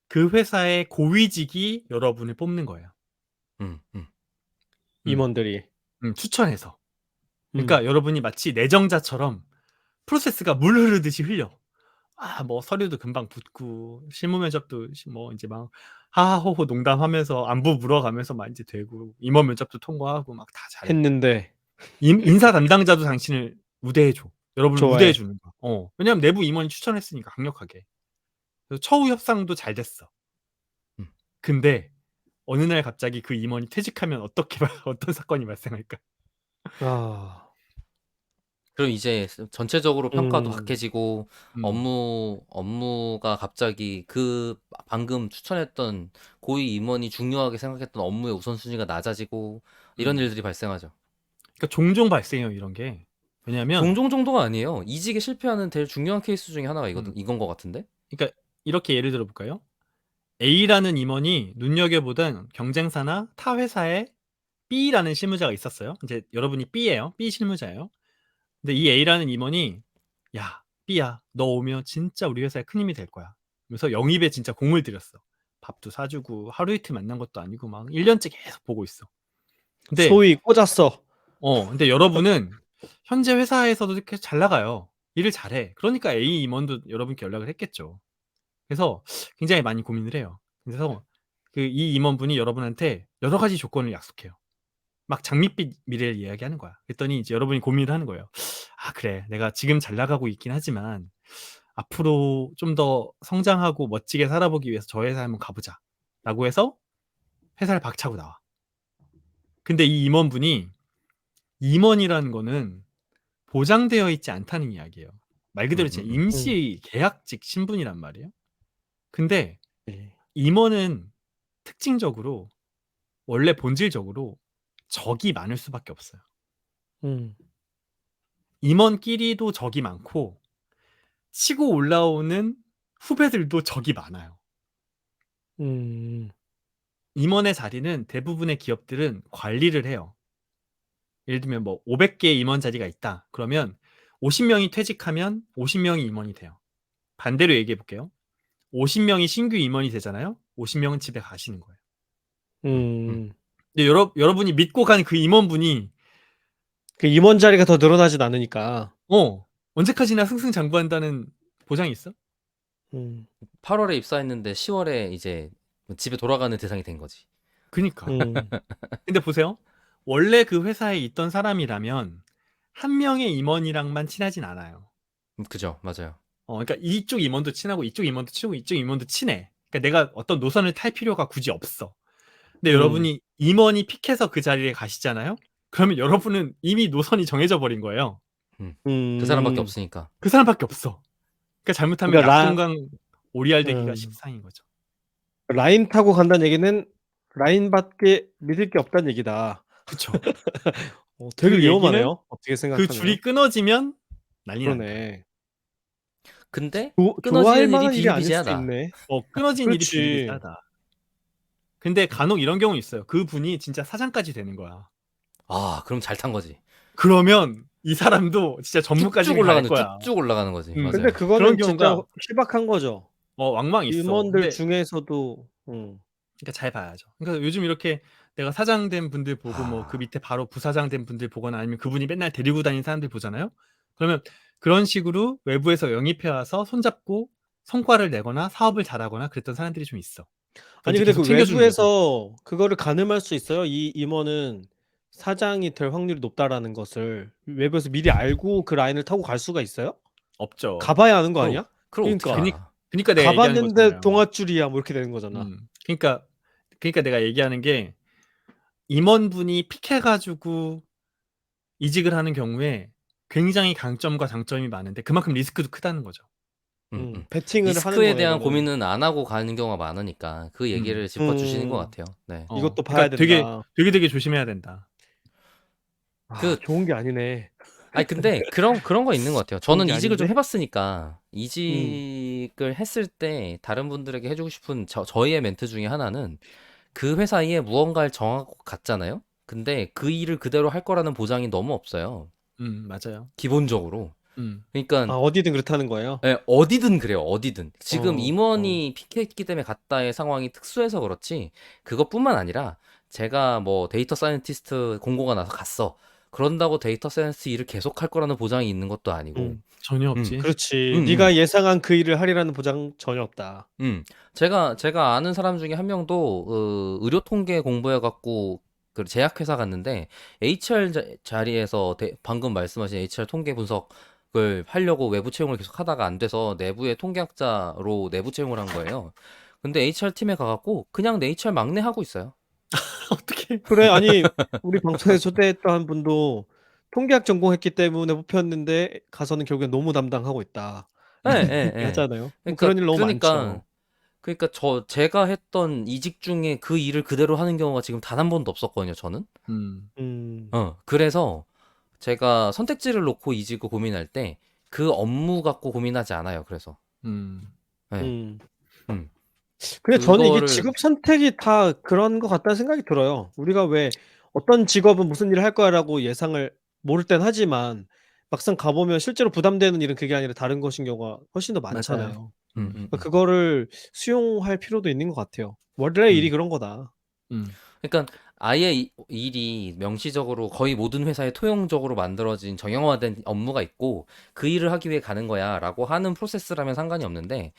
그 회사의 고위직이 여러분을 뽑는 거예요. 임원들이. 추천해서. 그러니까 여러분이 마치 내정자처럼 프로세스가 물 흐르듯이 흘려. 뭐 서류도 금방 붙고 실무 면접도 뭐 이제 막 하하호호 농담하면서 안부 물어가면서 막 이제 되고 임원 면접도 통과하고 막 다 잘해. 했는데 인사 담당자도 당신을 우대해줘. 여러분을 좋아해. 우대해주는 거야. 왜냐면 내부 임원이 추천했으니까 강력하게. 그래서 처우 협상도 잘 됐어. 근데 어느 날 갑자기 그 임원이 퇴직하면 어떤 사건이 발생할까? 그럼 이제 전체적으로 평가도 박해지고 음. 업무가 갑자기 그 방금 추천했던 고위 임원이 중요하게 생각했던 업무의 우선순위가 낮아지고 이런 일들이 발생하죠. 그러니까 종종 발생해요, 이런 게. 왜냐면 종종 정도가 아니에요. 이직에 실패하는 제일 중요한 케이스 중에 하나가 이건 것 같은데? 그러니까 이렇게 예를 들어 볼까요? A라는 임원이 눈여겨보던 경쟁사나 타 회사에 B라는 실무자가 있었어요. 이제 여러분이 B예요. B 실무자예요. 근데 이 A라는 임원이 야, B야, 너 오면 진짜 우리 회사에 큰 힘이 될 거야. 그래서 영입에 진짜 공을 들였어. 밥도 사주고 하루 이틀 만난 것도 아니고 막 1년째 계속 보고 있어. 근데 소위 꽂았어. 근데 여러분은 현재 회사에서도 이렇게 잘 나가요. 일을 잘해. 그러니까 A 임원도 여러분께 연락을 했겠죠. 그래서 굉장히 많이 고민을 해요. 그래서 이 임원분이 여러분한테 여러 가지 조건을 약속해요. 막 장밋빛 미래를 이야기하는 거야. 그랬더니 이제 여러분이 고민을 하는 거예요. 그래. 내가 지금 잘 나가고 있긴 하지만 앞으로 좀 더 성장하고 멋지게 살아보기 위해서 저 회사에 한번 가보자. 라고 해서 회사를 박차고 나와. 근데 이 임원분이 임원이라는 거는 보장되어 있지 않다는 이야기예요. 말 그대로 진짜 임시 계약직 신분이란 말이에요. 근데 임원은 특징적으로 원래 본질적으로 적이 많을 수밖에 없어요. 임원끼리도 적이 많고 치고 올라오는 후배들도 적이 많아요. 임원의 자리는 대부분의 기업들은 관리를 해요. 예를 들면 뭐 500개 임원 자리가 있다. 그러면 50명이 퇴직하면 50명이 임원이 돼요. 반대로 얘기해 볼게요. 50명이 신규 임원이 되잖아요. 50명은 집에 가시는 거예요. 근데 여러분이 믿고 간 그 임원분이 그 임원 자리가 더 늘어나진 않으니까. 언제까지나 승승장구한다는 보장이 있어? 음. 8월에 입사했는데 10월에 이제 집에 돌아가는 대상이 된 거지. 그니까. 음. 근데 보세요. 원래 그 회사에 있던 사람이라면 한 명의 임원이랑만 친하진 않아요. 그죠, 맞아요. 그러니까 이쪽 임원도 친하고 이쪽 임원도 친하고 이쪽 임원도 친해. 그러니까 내가 어떤 노선을 탈 필요가 굳이 없어. 근데 여러분이 임원이 픽해서 그 자리에 가시잖아요. 그러면 여러분은 이미 노선이 정해져 버린 거예요. 그 사람밖에 없으니까. 그 사람밖에 없어. 그러니까 잘못하면 그러니까 낙동강 오리알되기가 음. 십상인 거죠. 라인 타고 간다는 얘기는 라인밖에 믿을 게 없다는 얘기다. 그쵸. 되게 그 위험하네요. 얘기는 어떻게 그 생각하면. 줄이 끊어지면 난리 난다. 그러네. 근데 좋아할 끊어지는 일이 만한 일이 아닐 수도 비일비재하다. 있네. 끊어진 일이 그렇지. 비일비재하다. 근데 간혹 이런 경우 있어요. 그분이 진짜 사장까지 되는 거야. 아, 그럼 잘 탄 거지. 그러면 이 사람도 진짜 전무까지 쭉쭉 갈 올라가는 거야. 쭉쭉 올라가는 거지. 맞아요. 근데 그거는 그런 진짜 경우가 희박한 거죠. 왕왕 있어. 임원들 근데 중에서도 그러니까 잘 봐야죠. 그러니까 요즘 이렇게 내가 사장 된 분들 보고 뭐 그 밑에 바로 부사장 된 분들 보거나 아니면 그분이 맨날 데리고 다니는 사람들 보잖아요. 그러면 그런 식으로 외부에서 영입해 와서 손잡고 성과를 내거나 사업을 잘하거나 그랬던 사람들이 좀 있어. 아니 이제 근데 계속 그 챙겨주는 거죠. 외부에서 그거를 가늠할 수 있어요? 이 임원은 사장이 될 확률이 높다라는 것을 외부에서 미리 알고 그 라인을 타고 갈 수가 있어요? 없죠. 가봐야 아는 거 아니야? 그럼 어떻게 그러니까. 알아? 그러니까 내가 얘기하는 가봤는데 거잖아요. 동아줄이야 뭐 이렇게 되는 거잖아. 그러니까 내가 얘기하는 게 임원분이 픽해가지고 이직을 하는 경우에 굉장히 강점과 장점이 많은데 그만큼 리스크도 크다는 거죠. 배팅을 하는 리스크에 거네. 대한 그러면. 고민은 안 하고 가는 경우가 많으니까 그 얘기를 짚어주시는 것 같아요. 네. 이것도 봐야 그러니까 된다. 되게 조심해야 된다. 좋은 게 아니네. 아니 근데 그런 거 있는 것 같아요. 저는 게 이직을 좀 아닌데? 해봤으니까 이직을 했을 때 다른 분들에게 해주고 싶은 저희의 멘트 중에 하나는 그 회사에 무언가를 정하고 갔잖아요. 근데 그 일을 그대로 할 거라는 보장이 너무 없어요. 맞아요. 기본적으로. 그러니까 어디든 그렇다는 거예요? 네, 어디든 그래요. 어디든. 지금 어, 임원이 픽했기 때문에 갔다의 상황이 특수해서 그렇지 그것뿐만 아니라 제가 뭐 데이터 사이언티스트 공고가 나서 갔어. 그런다고 데이터 사이언스 일을 계속 할 거라는 보장이 있는 것도 아니고. 전혀 없지. 그렇지. 네가 예상한 그 일을 하리라는 보장 전혀 없다. 제가 아는 사람 중에 한 명도 의료 통계 공부해 갖고 그 제약회사 갔는데 HR 자리에서 방금 말씀하신 HR 통계 분석을 하려고 외부 채용을 계속 하다가 안 돼서 내부의 통계학자로 내부 채용을 한 거예요. 근데 HR 팀에 가갖고 그냥 내 HR 막내 하고 있어요. 어떻게? 그래 아니 우리 방송에 초대했던 분도 통계학 전공했기 때문에 뽑혔는데 가서는 결국엔 노무 담당하고 있다. 네. 하잖아요. 그런 일 너무 많죠. 그러니까 제가 했던 이직 중에 그 일을 그대로 하는 경우가 지금 단 한 번도 없었거든요, 저는. 그래서 제가 선택지를 놓고 이직을 고민할 때 그 업무 갖고 고민하지 않아요. 그래서. 네. 근데 저는 이게 그거를- 직업 선택이 다 그런 것 같다는 생각이 들어요. 우리가 왜 어떤 직업은 무슨 일을 할 거야라고 예상을 모를 땐 하지만 막상 가보면 실제로 부담되는 일은 그게 아니라 다른 것인 경우가 훨씬 더 많잖아요. 그러니까 그거를 수용할 필요도 있는 것 같아요. 원래 일이 그런 거다. 그러니까 아예 일이 명시적으로 거의 모든 회사에 통용적으로 만들어진 정형화된 업무가 있고 그 일을 하기 위해 가는 거야 라고 하는 프로세스라면 상관이 없는데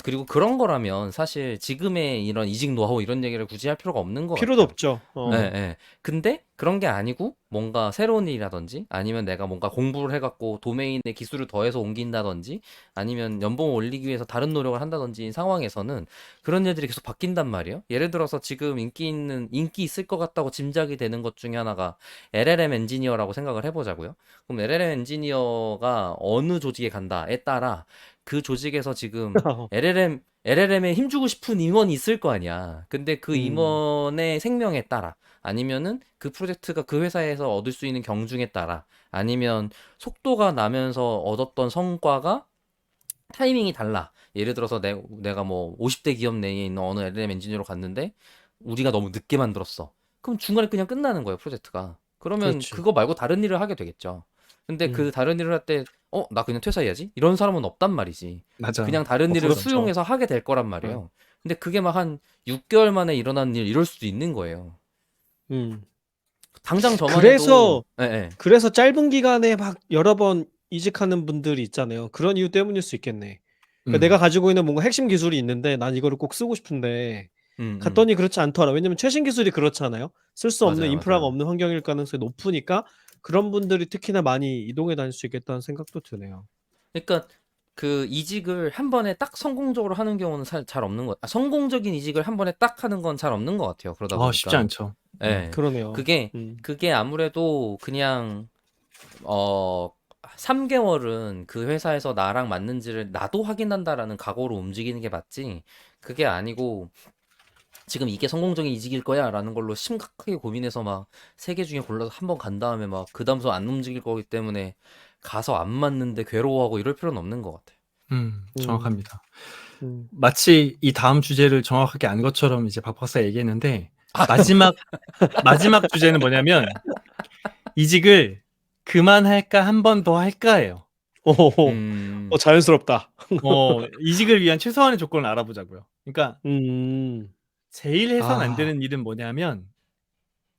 그리고 그런 거라면 사실 지금의 이런 이직 노하우 이런 얘기를 굳이 할 필요가 없는 것 필요도 같아요. 없죠. 네. 근데 그런 게 아니고 뭔가 새로운 일이라든지 아니면 내가 뭔가 공부를 해갖고 도메인의 기술을 더해서 옮긴다든지 아니면 연봉을 올리기 위해서 다른 노력을 한다든지 상황에서는 그런 일들이 계속 바뀐단 말이에요. 예를 들어서 지금 인기 있을 것 같다고 짐작이 되는 것 중에 하나가 LLM 엔지니어라고 생각을 해보자고요. 그럼 LLM 엔지니어가 어느 조직에 간다에 따라 그 조직에서 지금 LLM에 힘주고 싶은 임원이 있을 거 아니야. 근데 그 임원의 생명에 따라 아니면은 그 프로젝트가 그 회사에서 얻을 수 있는 경중에 따라 아니면 속도가 나면서 얻었던 성과가 타이밍이 달라. 예를 들어서 내가 뭐 50대 기업 내에 있는 어느 LLM 엔지니어로 갔는데 우리가 너무 늦게 만들었어. 그럼 중간에 그냥 끝나는 거예요, 프로젝트가. 그러면 그렇지. 그거 말고 다른 일을 하게 되겠죠. 근데 그 다른 일을 할 때 나 그냥 퇴사해야지? 이런 사람은 없단 말이지. 맞아. 그냥 다른 일을 그렇죠. 수용해서 하게 될 거란 말이에요. 근데 그게 막 한 6개월 만에 일어나는 일 이럴 수도 있는 거예요. 음. 당장 저만 그래서 해도 예예. 그래서 짧은 기간에 막 여러 번 이직하는 분들이 있잖아요. 그런 이유 때문일 수 있겠네. 그러니까 내가 음. 가지고 있는 뭔가 핵심 기술이 있는데 난 이거를 꼭 쓰고 싶은데 음음. 갔더니 그렇지 않더라. 왜냐면 최신 기술이 그렇잖아요. 쓸 수 없는 맞아요, 인프라가 맞아요. 없는 환경일 가능성이 높으니까 그런 분들이 특히나 많이 이동해 다닐 수 있겠다는 생각도 드네요. 그러니까 그 이직을 한 번에 딱 성공적으로 하는 경우는 잘 없는 성공적인 이직을 한 번에 딱 하는 건 잘 없는 것 같아요. 그러다 쉽지 보니까. 않죠. 예. 그러네요. 그게 음. 그게 아무래도 그냥 3개월은 그 회사에서 나랑 맞는지를 나도 확인한다라는 각오로 움직이는 게 맞지. 그게 아니고 지금 이게 성공적인 이직일 거야라는 걸로 심각하게 고민해서 막 3개 중에 골라서 한 번 간 다음에 막 그 다음서 안 움직일 거기 때문에 가서 안 맞는데 괴로워하고 이럴 필요는 없는 것 같아요. 음. 정확합니다. 음. 마치 이 다음 주제를 정확하게 안 것처럼 이제 박 박사 얘기했는데 아. 마지막 주제는 뭐냐면 이직을 그만할까 한 번 더 할까예요. 어. 음. 자연스럽다. 이직을 위한 최소한의 조건을 알아보자고요. 그러니까 음. 제일 해서는 안 아. 되는 일은 뭐냐면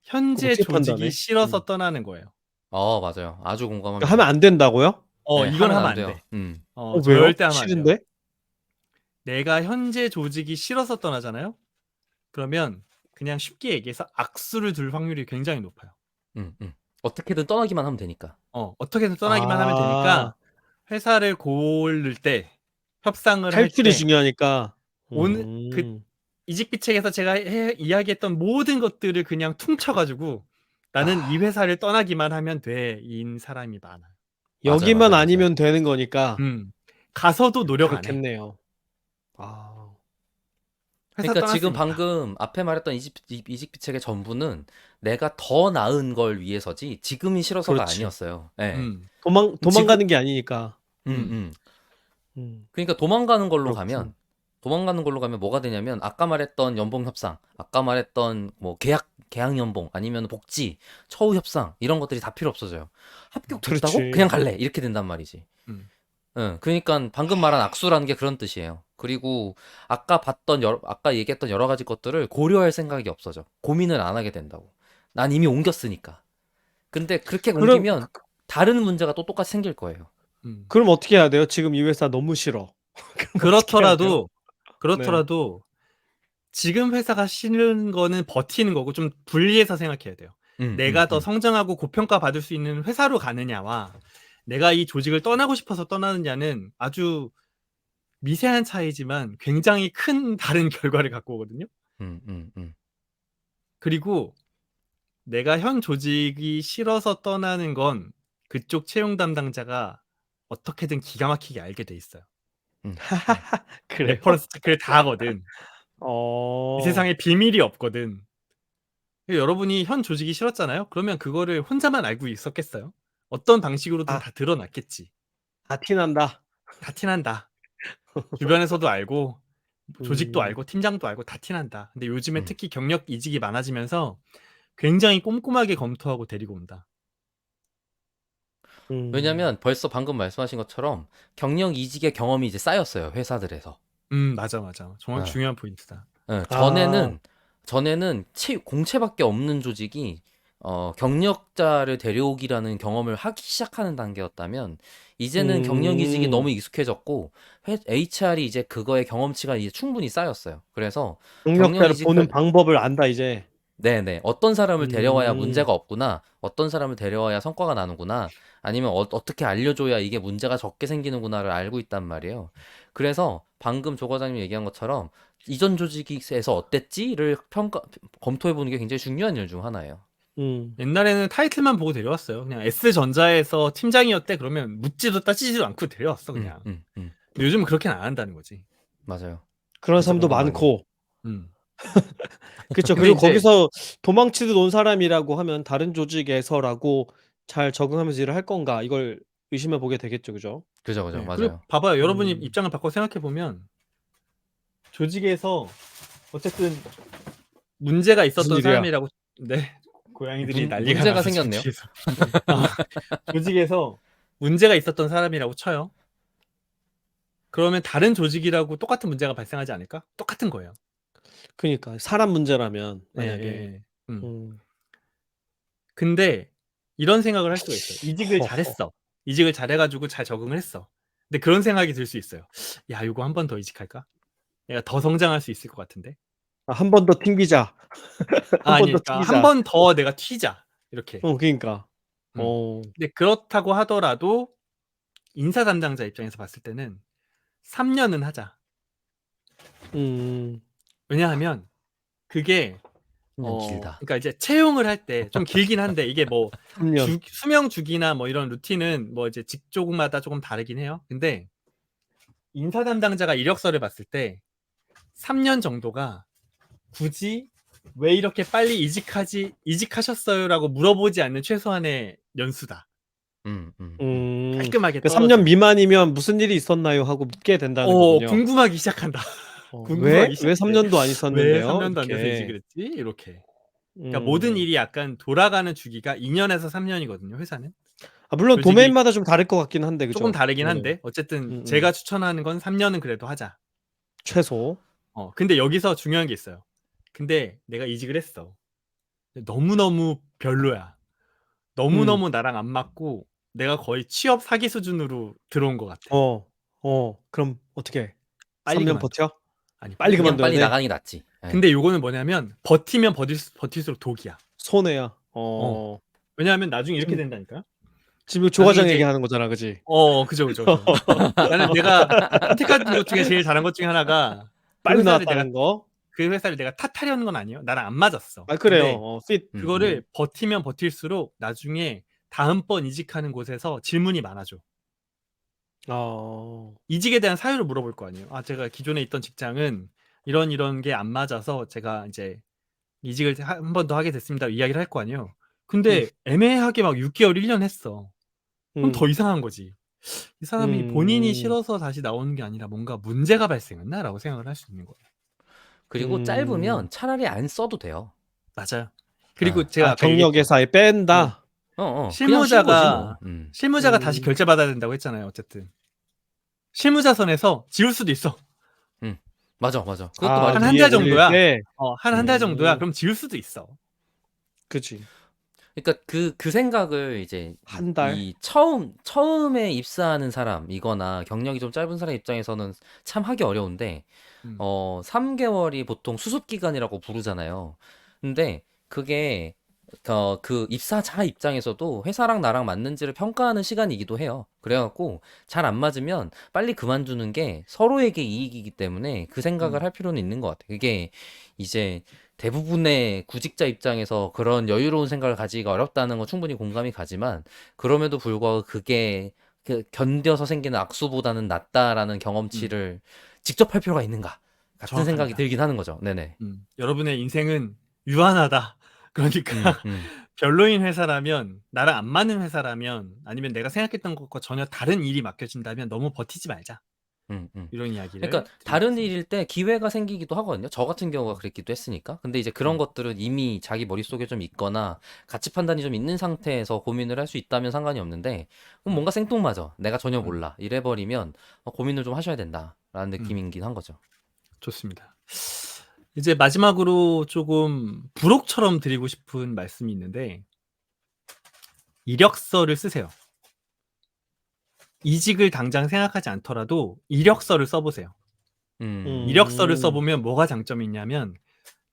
그럼 현재 어떻게 조직이 판단해? 싫어서 떠나는 거예요. 맞아요. 아주 하면 공감합니다. 안 된다고요? 예, 이건 하면 하면 안 안 돼요. 돼. 음. 왜요? 절대 하면 안 돼요. 싫은데? 내가 현재 조직이 싫어서 떠나잖아요. 그러면 그냥 쉽게 얘기해서 악수를 둘 확률이 굉장히 높아요. 어떻게든 떠나기만 하면 되니까. 어떻게든 떠나기만 하면 아. 되니까 회사를 고를 때 협상을 할 탈출이 때 중요하니까. 오늘 그 음. 이직 비책에서 제가 이야기했던 모든 것들을 그냥 퉁쳐 가지고 '나는 이 회사를 떠나기만 하면 돼.'인 사람이 많아요. 맞아요, 여기만 맞아요, 맞아요. 아니면 되는 거니까. 가서도 노력 안 해. 그렇겠네요. 아. 회사 그러니까 지금 떠났으니까. 방금 앞에 말했던 이직 비책의 전부는 내가 더 나은 걸 위해서지 지금이 싫어서가 그렇지. 아니었어요. 예. 지금 도망가는 게 아니니까. 음. 음. 그러니까 그렇군. 도망가는 걸로 가면 뭐가 되냐면 아까 말했던 연봉 협상, 아까 말했던 뭐 계약 연봉 아니면 복지, 처우 협상 이런 것들이 다 필요 없어져요. 합격됐다고? 그냥 그렇지. 갈래. 이렇게 된단 말이지. 음. 응, 그러니까 방금 말한 악수라는 게 그런 뜻이에요. 그리고 아까 얘기했던 여러 가지 것들을 고려할 생각이 없어져. 고민을 안 하게 된다고. 난 이미 옮겼으니까. 근데 그렇게 그럼 옮기면 다른 문제가 또 똑같이 생길 거예요. 음. 그럼 어떻게 해야 돼요? 지금 이 회사 너무 싫어. 그럼 어떻게 해야 돼요? 네. 그렇더라도 지금 회사가 싫은 거는 버티는 거고 좀 분리해서 생각해야 돼요. 음, 음, 내가 더 음. 성장하고 고평가 받을 수 있는 회사로 가느냐와 내가 이 조직을 떠나고 싶어서 떠나느냐는 아주 미세한 차이지만 굉장히 큰 다른 결과를 갖고 오거든요. 그리고 내가 현 조직이 싫어서 떠나는 건 그쪽 채용 담당자가 어떻게든 기가 막히게 알게 돼 있어요. 음. 그래요? 레퍼런스 체크를 다 하거든. 이 어. 세상에 비밀이 없거든. 여러분이 현 조직이 싫었잖아요. 그러면 그거를 혼자만 알고 있었겠어요? 어떤 방식으로든 아. 다 드러났겠지. 다 티난다. 다 티난다. 주변에서도 알고 조직도 음. 알고 팀장도 알고 다 티난다. 근데 요즘엔 음. 특히 경력 이직이 많아지면서 굉장히 꼼꼼하게 검토하고 데리고 온다. 음. 왜냐면 벌써 방금 말씀하신 것처럼 경력 이직의 경험이 이제 쌓였어요, 회사들에서. 맞아. 정말 어. 중요한 포인트다. 아. 전에는 공채밖에 없는 조직이 경력자를 데려오기라는 경험을 하기 시작하는 단계였다면 이제는 경력 이직이 음. 너무 익숙해졌고 HR이 이제 그거의 경험치가 이제 충분히 쌓였어요. 그래서 경력 경력자를 이직 보는 방법을 안다 이제. 네네. 어떤 사람을 데려와야 음. 문제가 없구나. 어떤 사람을 데려와야 성과가 나는구나. 아니면 어떻게 알려줘야 이게 문제가 적게 생기는구나를 알고 있단 말이에요. 그래서 방금 조 과장님이 얘기한 것처럼 이전 조직에서 어땠지를 검토해보는 게 굉장히 중요한 일 중 하나예요. 음. 옛날에는 타이틀만 보고 데려왔어요. 그냥 S전자에서 팀장이었대 그러면 묻지도 따지지도 않고 데려왔어 그냥. 요즘은 그렇게는 안 한다는 거지. 맞아요. 그런 진짜 사람도 공감 많이 해요. 많고. 음. 그쵸. 근데 그리고 이제 거기서 도망치듯 온 사람이라고 하면 다른 조직에서라고 잘 적응하면서 일을 할 건가 이걸 의심해 보게 되겠죠. 그죠? 그죠, 그죠. 네. 그리고 맞아요. 봐봐요. 여러분이 음. 입장을 바꿔 생각해 보면 조직에서 어쨌든 문제가 무슨 있었던 일이야? 사람이라고 네. 고양이들이 난리가 문제가 나서 지금 생겼네요. 뒤에서. 조직에서 문제가 있었던 사람이라고 쳐요. 그러면 다른 조직이라고 똑같은 문제가 발생하지 않을까? 똑같은 거예요. 그니까 사람 문제라면 만약에. 예예예. 음. 음. 근데 이런 생각을 할 수가 있어요. 이직을 허허. 잘했어. 이직을 잘해가지고 잘 적응을 했어. 근데 그런 생각이 들 수 있어요. 야, 이거 한 번 더 이직할까? 내가 더 성장할 수 있을 것 같은데. 한 번 더 튕기자. 한 번 아니, 더 그러니까 한 튕기자. 번 더 내가 튀자. 이렇게. 그러니까. 음. 근데 그렇다고 하더라도 인사 담당자 입장에서 봤을 때는 3년은 하자. 음. 왜냐하면 그게 길다. 그러니까 이제 채용을 할 때 좀 길긴 한데 이게 뭐 3년. 수명 주기나 뭐 이런 루틴은 뭐 이제 직종마다 조금 다르긴 해요. 근데 인사 담당자가 이력서를 봤을 때 3년 정도가 굳이 왜 이렇게 빨리 이직하셨어요라고 물어보지 않는 최소한의 연수다. 깔끔하게 그 떨어져. 3년 미만이면 무슨 일이 있었나요? 하고 묻게 된다는 거군요. 궁금하기 시작한다. 왜 궁금하기 시작해. 3년도 안 왜 있었는데요? 3년도 안 돼서 이렇게. 이직을 했지? 이렇게. 그러니까 모든 일이 약간 돌아가는 주기가 2년에서 3년이거든요, 회사는. 물론 솔직히 도메인마다 좀 다를 것 같긴 한데, 그죠? 조금 다르긴 네네. 한데 어쨌든 제가 추천하는 건 3년은 그래도 하자. 최소. 근데 여기서 중요한 게 있어요. 근데 내가 이직을 했어. 너무너무 별로야. 너무너무 나랑 안 맞고 내가 거의 취업 사기 수준으로 들어온 것 같아. 그럼 어떻게 해? 빨리 3년 그만둬. 버텨? 아니, 빨리 그냥 그만둬야 빨리 돼? 나가는 게 낫지. 예. 근데 요거는 뭐냐면 버티면 버틸수록 독이야. 손해야. 왜냐하면 나중에 이렇게 지금- 된다니까. 지금 조과장 나중에 이제- 얘기하는 거잖아, 그지? 그죠. 나는 내가 선택한 것 중에 제일 잘한 것 중에 하나가 빨리 나왔다는 거. 그 회사를 내가 탓하려는 건 아니에요. 나랑 안 맞았어. 그래요. fit. 그거를 버티면 버틸수록 나중에 다음번 이직하는 곳에서 질문이 많아져. 이직에 대한 사유를 물어볼 거 아니에요. 제가 기존에 있던 직장은 이런 게 안 맞아서 제가 이제 이직을 한 번 더 하게 됐습니다. 이야기를 할 거 아니에요. 근데 애매하게 막 6개월, 1년 했어. 그럼 더 이상한 거지. 이 사람이 본인이 싫어서 다시 나오는 게 아니라 뭔가 문제가 발생했나라고 생각을 할 수 있는 거예요. 그리고 짧으면 차라리 안 써도 돼요. 맞아요. 그리고 제가 아까 경력에서에 뺀다. 실무자가 그냥 다시 결제받아야 된다고 했잖아요. 어쨌든 실무자선에서 지울 수도 있어. 맞아. 그것도 한 말이 달 정도야. 때. 한 달 정도야. 그럼 지울 수도 있어. 그치. 그러니까 그 생각을 이제 한 달? 이 처음에 입사하는 사람이거나 경력이 좀 짧은 사람 입장에서는 참 하기 어려운데 3개월이 보통 수습 기간이라고 부르잖아요. 근데 그게 그 입사자 입장에서도 회사랑 나랑 맞는지를 평가하는 시간이기도 해요. 그래갖고 잘 안 맞으면 빨리 그만두는 게 서로에게 이익이기 때문에 그 생각을 할 필요는 있는 것 같아요. 그게 이제 대부분의 구직자 입장에서 그런 여유로운 생각을 가지기가 어렵다는 건 충분히 공감이 가지만 그럼에도 불구하고 그게 견뎌서 생기는 악수보다는 낫다라는 경험치를 직접 할 필요가 있는가 같은 정확합니다. 생각이 들긴 하는 거죠. 네네. 여러분의 인생은 유한하다. 그러니까 별로인 회사라면, 나랑 안 맞는 회사라면, 아니면 내가 생각했던 것과 전혀 다른 일이 맡겨진다면 너무 버티지 말자. 이런 이야기를. 그러니까 다른 일일 때 기회가 생기기도 하거든요. 저 같은 경우가 그랬기도 했으니까. 근데 이제 그런 것들은 이미 자기 머릿속에 좀 있거나 가치 판단이 좀 있는 상태에서 고민을 할 수 있다면 상관이 없는데 그럼 뭔가 생뚱맞아. 내가 전혀 몰라. 이래버리면 고민을 좀 하셔야 된다라는 느낌이긴 한 거죠. 좋습니다. 이제 마지막으로 조금 부록처럼 드리고 싶은 말씀이 있는데 이력서를 쓰세요. 이직을 당장 생각하지 않더라도 이력서를 써보세요. 이력서를 써보면 뭐가 장점이 있냐면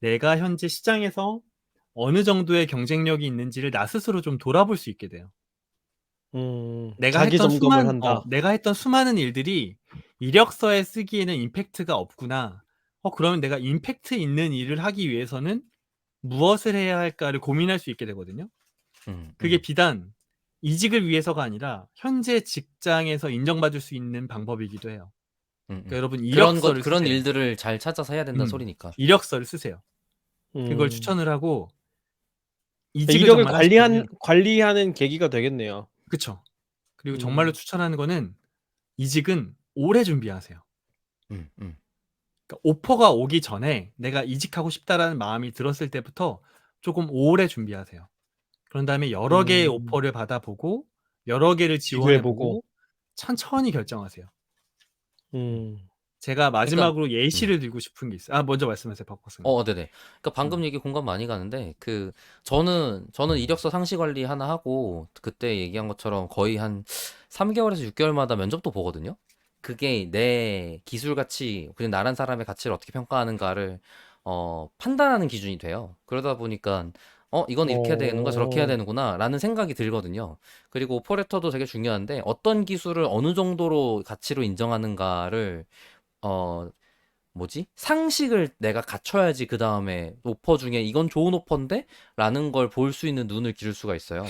내가 현재 시장에서 어느 정도의 경쟁력이 있는지를 나 스스로 좀 돌아볼 수 있게 돼요. 자기 점검을 한다. 내가 했던 수많은 일들이 이력서에 쓰기에는 임팩트가 없구나. 그러면 내가 임팩트 있는 일을 하기 위해서는 무엇을 해야 할까를 고민할 수 있게 되거든요. 그게 비단 이직을 위해서가 아니라 현재 직장에서 인정받을 수 있는 방법이기도 해요. 그러니까 여러분 이력서를 그런 쓰세요. 일들을 잘 찾아서 해야 된다는 소리니까. 이력서를 쓰세요. 그걸 추천을 하고 이력을 관리하는 계기가 되겠네요. 그렇죠. 그리고 정말로 추천하는 거는 이직은 오래 준비하세요. 그러니까 오퍼가 오기 전에 내가 이직하고 싶다라는 마음이 들었을 때부터 조금 오래 준비하세요. 그런 다음에 여러 개의 오퍼를 받아보고 여러 개를 지원해보고 천천히 결정하세요. 제가 그러니까 마지막으로 예시를 들고 싶은 게 있어요. 먼저 말씀하세요, 박 박사님. 네네. 그러니까 방금 얘기 공감 많이 가는데 저는 이력서 상시 관리 하나 하고 그때 얘기한 것처럼 거의 한 3개월에서 6개월마다 면접도 보거든요. 그게 내 기술 가치, 그냥 나란 사람의 가치를 어떻게 평가하는가를 판단하는 기준이 돼요. 그러다 보니까 이건 이렇게 해야 되는구나, 저렇게 해야 어. 되는구나라는 생각이 들거든요. 그리고 오퍼레터도 되게 중요한데 어떤 기술을 어느 정도로 가치로 인정하는가를 어 상식을 내가 갖춰야지 그 다음에 오퍼 중에 이건 좋은 오퍼인데? 라는 걸 볼 수 있는 눈을 기를 수가 있어요.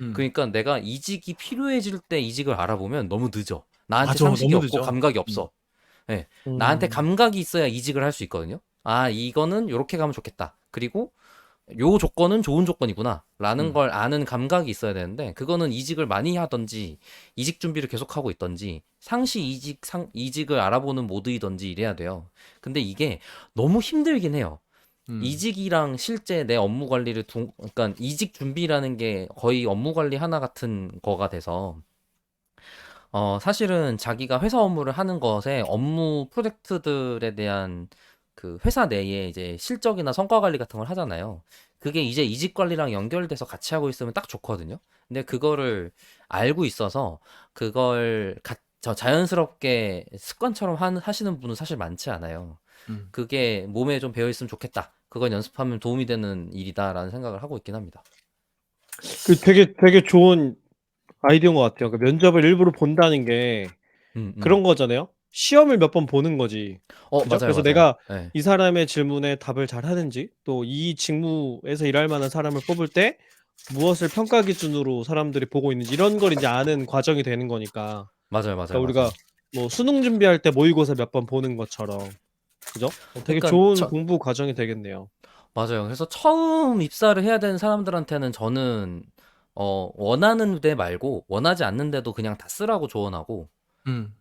음. 그러니까 내가 이직이 필요해질 때 이직을 알아보면 너무 늦어. 나한테 맞아, 상식이 너무 없고 늦어. 감각이 없어. 예. 나한테 음. 감각이 있어야 이직을 할 수 있거든요. 아, 이거는 요렇게 가면 좋겠다. 그리고 요 조건은 좋은 조건이구나 라는 음. 걸 아는 감각이 있어야 되는데 그거는 이직을 많이 하던지 이직 준비를 계속하고 있던지 상시 이직을 알아보는 모드이던지 이래야 돼요. 근데 이게 너무 힘들긴 해요. 음. 이직이랑 실제 내 업무 관리를 그러니까 이직 준비라는 게 거의 업무 관리 하나 같은 거가 돼서 사실은 자기가 회사 업무를 하는 것에 업무 프로젝트들에 대한 그 회사 내에 이제 실적이나 성과 관리 같은 걸 하잖아요. 그게 이제 이직 관리랑 연결돼서 같이 하고 있으면 딱 좋거든요. 근데 그거를 알고 있어서 그걸 자연스럽게 습관처럼 하시는 분은 사실 많지 않아요. 음. 그게 몸에 좀 배어 있으면 좋겠다. 그건 연습하면 도움이 되는 일이다라는 생각을 하고 있긴 합니다. 그 되게 좋은 아이디어인 것 같아요. 그 면접을 일부러 본다는 게 그런 거잖아요. 시험을 몇 번 보는 거지. 그죠? 맞아요, 그래서 맞아요. 내가 네. 이 사람의 질문에 답을 잘하는지 또 이 직무에서 일할 만한 사람을 뽑을 때 무엇을 평가 기준으로 사람들이 보고 있는지 이런 걸 이제 아는 과정이 되는 거니까. 맞아요, 그러니까 맞아요, 우리가 맞아요. 뭐 수능 준비할 때 모의고사 몇 번 보는 것처럼. 그죠? 되게 그러니까 좋은 공부 과정이 되겠네요. 맞아요. 그래서 처음 입사를 해야 되는 사람들한테는 저는 원하는 데 말고 원하지 않는데도 그냥 다 쓰라고 조언하고 음.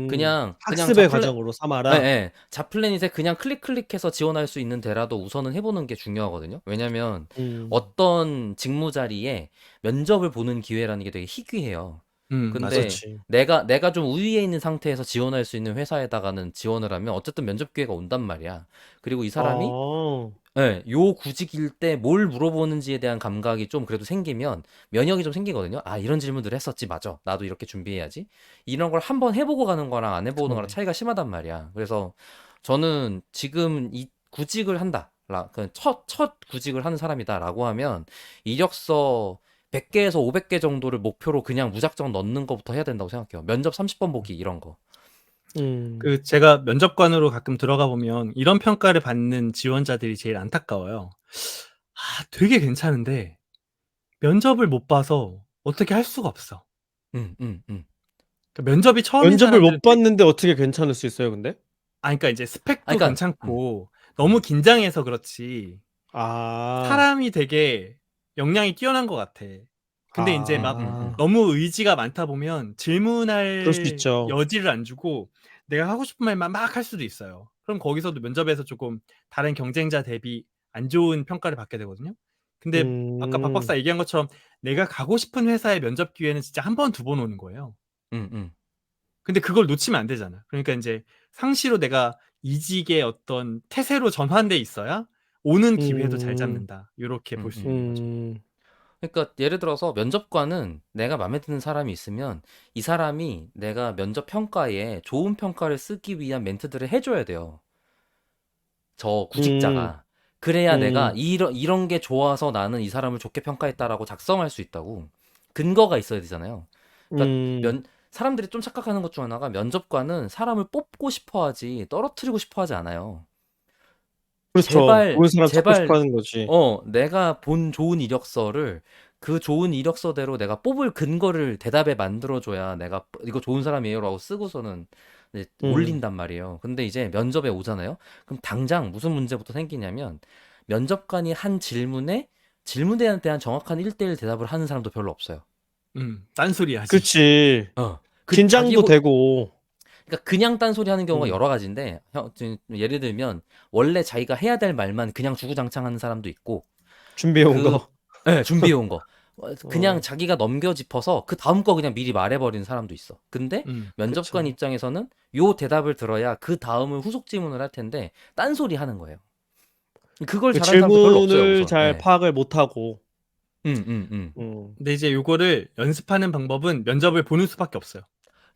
그냥 학습의 과정으로 삼아라. 예. 잡플래닛에 그냥 클릭해서 지원할 수 있는 데라도 우선은 해보는 게 중요하거든요. 왜냐면 어떤 직무 자리에 면접을 보는 기회라는 게 되게 희귀해요. 맞아. 근데 그렇지. 내가 좀 우위에 있는 상태에서 지원할 수 있는 회사에다가는 지원을 하면 어쨌든 면접 기회가 온단 말이야. 그리고 이 사람이 요 구직일 때 뭘 물어보는지에 대한 감각이 좀 그래도 생기면 면역이 좀 생기거든요. 아, 이런 질문들을 했었지, 맞아. 나도 이렇게 준비해야지. 이런 걸 한번 해보고 가는 거랑 안 해보는 거랑 그러네. 차이가 심하단 말이야. 그래서 저는 지금 이 구직을 한다. 첫 구직을 하는 사람이다라고 하면 이력서 100개에서 500개 정도를 목표로 그냥 무작정 넣는 것부터 해야 된다고 생각해요. 면접 30번 보기 이런 거. 제가 면접관으로 가끔 들어가 보면 이런 평가를 받는 지원자들이 제일 안타까워요. 되게 괜찮은데 면접을 못 봐서 어떻게 할 수가 없어. 그러니까 면접이 처음인 면접을 사람들은 못 봤는데 어떻게 괜찮을 수 있어요, 근데? 그러니까 이제 스펙도 그러니까 괜찮고 너무 긴장해서 그렇지 아. 사람이 되게 역량이 뛰어난 것 같아. 근데 인제 막 너무 의지가 많다 보면 그럴 수 질문할 있죠. 여지를 안 주고 내가 하고 싶은 말만 막 할 수도 있어요. 그럼 거기서도 면접에서 조금 다른 경쟁자 대비 안 좋은 평가를 받게 되거든요. 근데 아까 박 박사 얘기한 것처럼 내가 가고 싶은 회사의 면접 기회는 진짜 1 번, 2번 오는 거예요. 근데 그걸 놓치면 안 되잖아. 그러니까 인제 상시로 내가 이직의 어떤 태세로 전환돼 있어야 오는 기회도 잘 음. 잡는다. 요렇게 볼 수 있는 거죠. 음. 그러니까 예를 들어서 면접관은 내가 마음에 드는 사람이 있으면 이 사람이 내가 면접 평가에 좋은 평가를 쓰기 위한 멘트들을 해줘야 돼요. 저 음. 구직자가. 그래야 내가 음. 이런 게 좋아서 나는 이 사람을 좋게 평가했다라고 작성할 수 있다고. 근거가 있어야 되잖아요. 그러니까 사람들이 좀 착각하는 것 중 하나가 면접관은 사람을 뽑고 싶어 하지 떨어뜨리고 싶어 하지 않아요. 그렇죠. 좋은 사람 찾고 싶어 제발, 하는 거지. 내가 본 좋은 이력서를 그 좋은 이력서대로 내가 뽑을 근거를 대답에 만들어줘야 내가 이거 좋은 사람이에요라고 쓰고서는 이제 올린단 말이에요. 근데 이제 면접에 오잖아요. 그럼 당장 무슨 문제부터 생기냐면 면접관이 한 질문에 질문에 대한 정확한 1대1 대답을 하는 사람도 별로 없어요. 딴소리 하지. 그치. 긴장도 되고. 그러니까 그냥 딴소리 하는 경우가 음. 여러 가지인데 예를 들면 원래 자기가 해야 될 말만 그냥 주구장창 하는 사람도 있고 준비해 온 거. 네, 준비해 온 거. 그냥 어. 자기가 넘겨 짚어서 그 다음 거 그냥 미리 말해버리는 사람도 있어. 근데 면접관 그쵸. 입장에서는 요 대답을 들어야 그 다음을 후속 질문을 할 텐데 딴소리 하는 거예요. 그걸 그 잘하는 사람도 별로 없어요, 질문을 우선. 잘 예. 파악을 못하고. 음. 근데 이제 요거를 연습하는 방법은 면접을 보는 수밖에 없어요.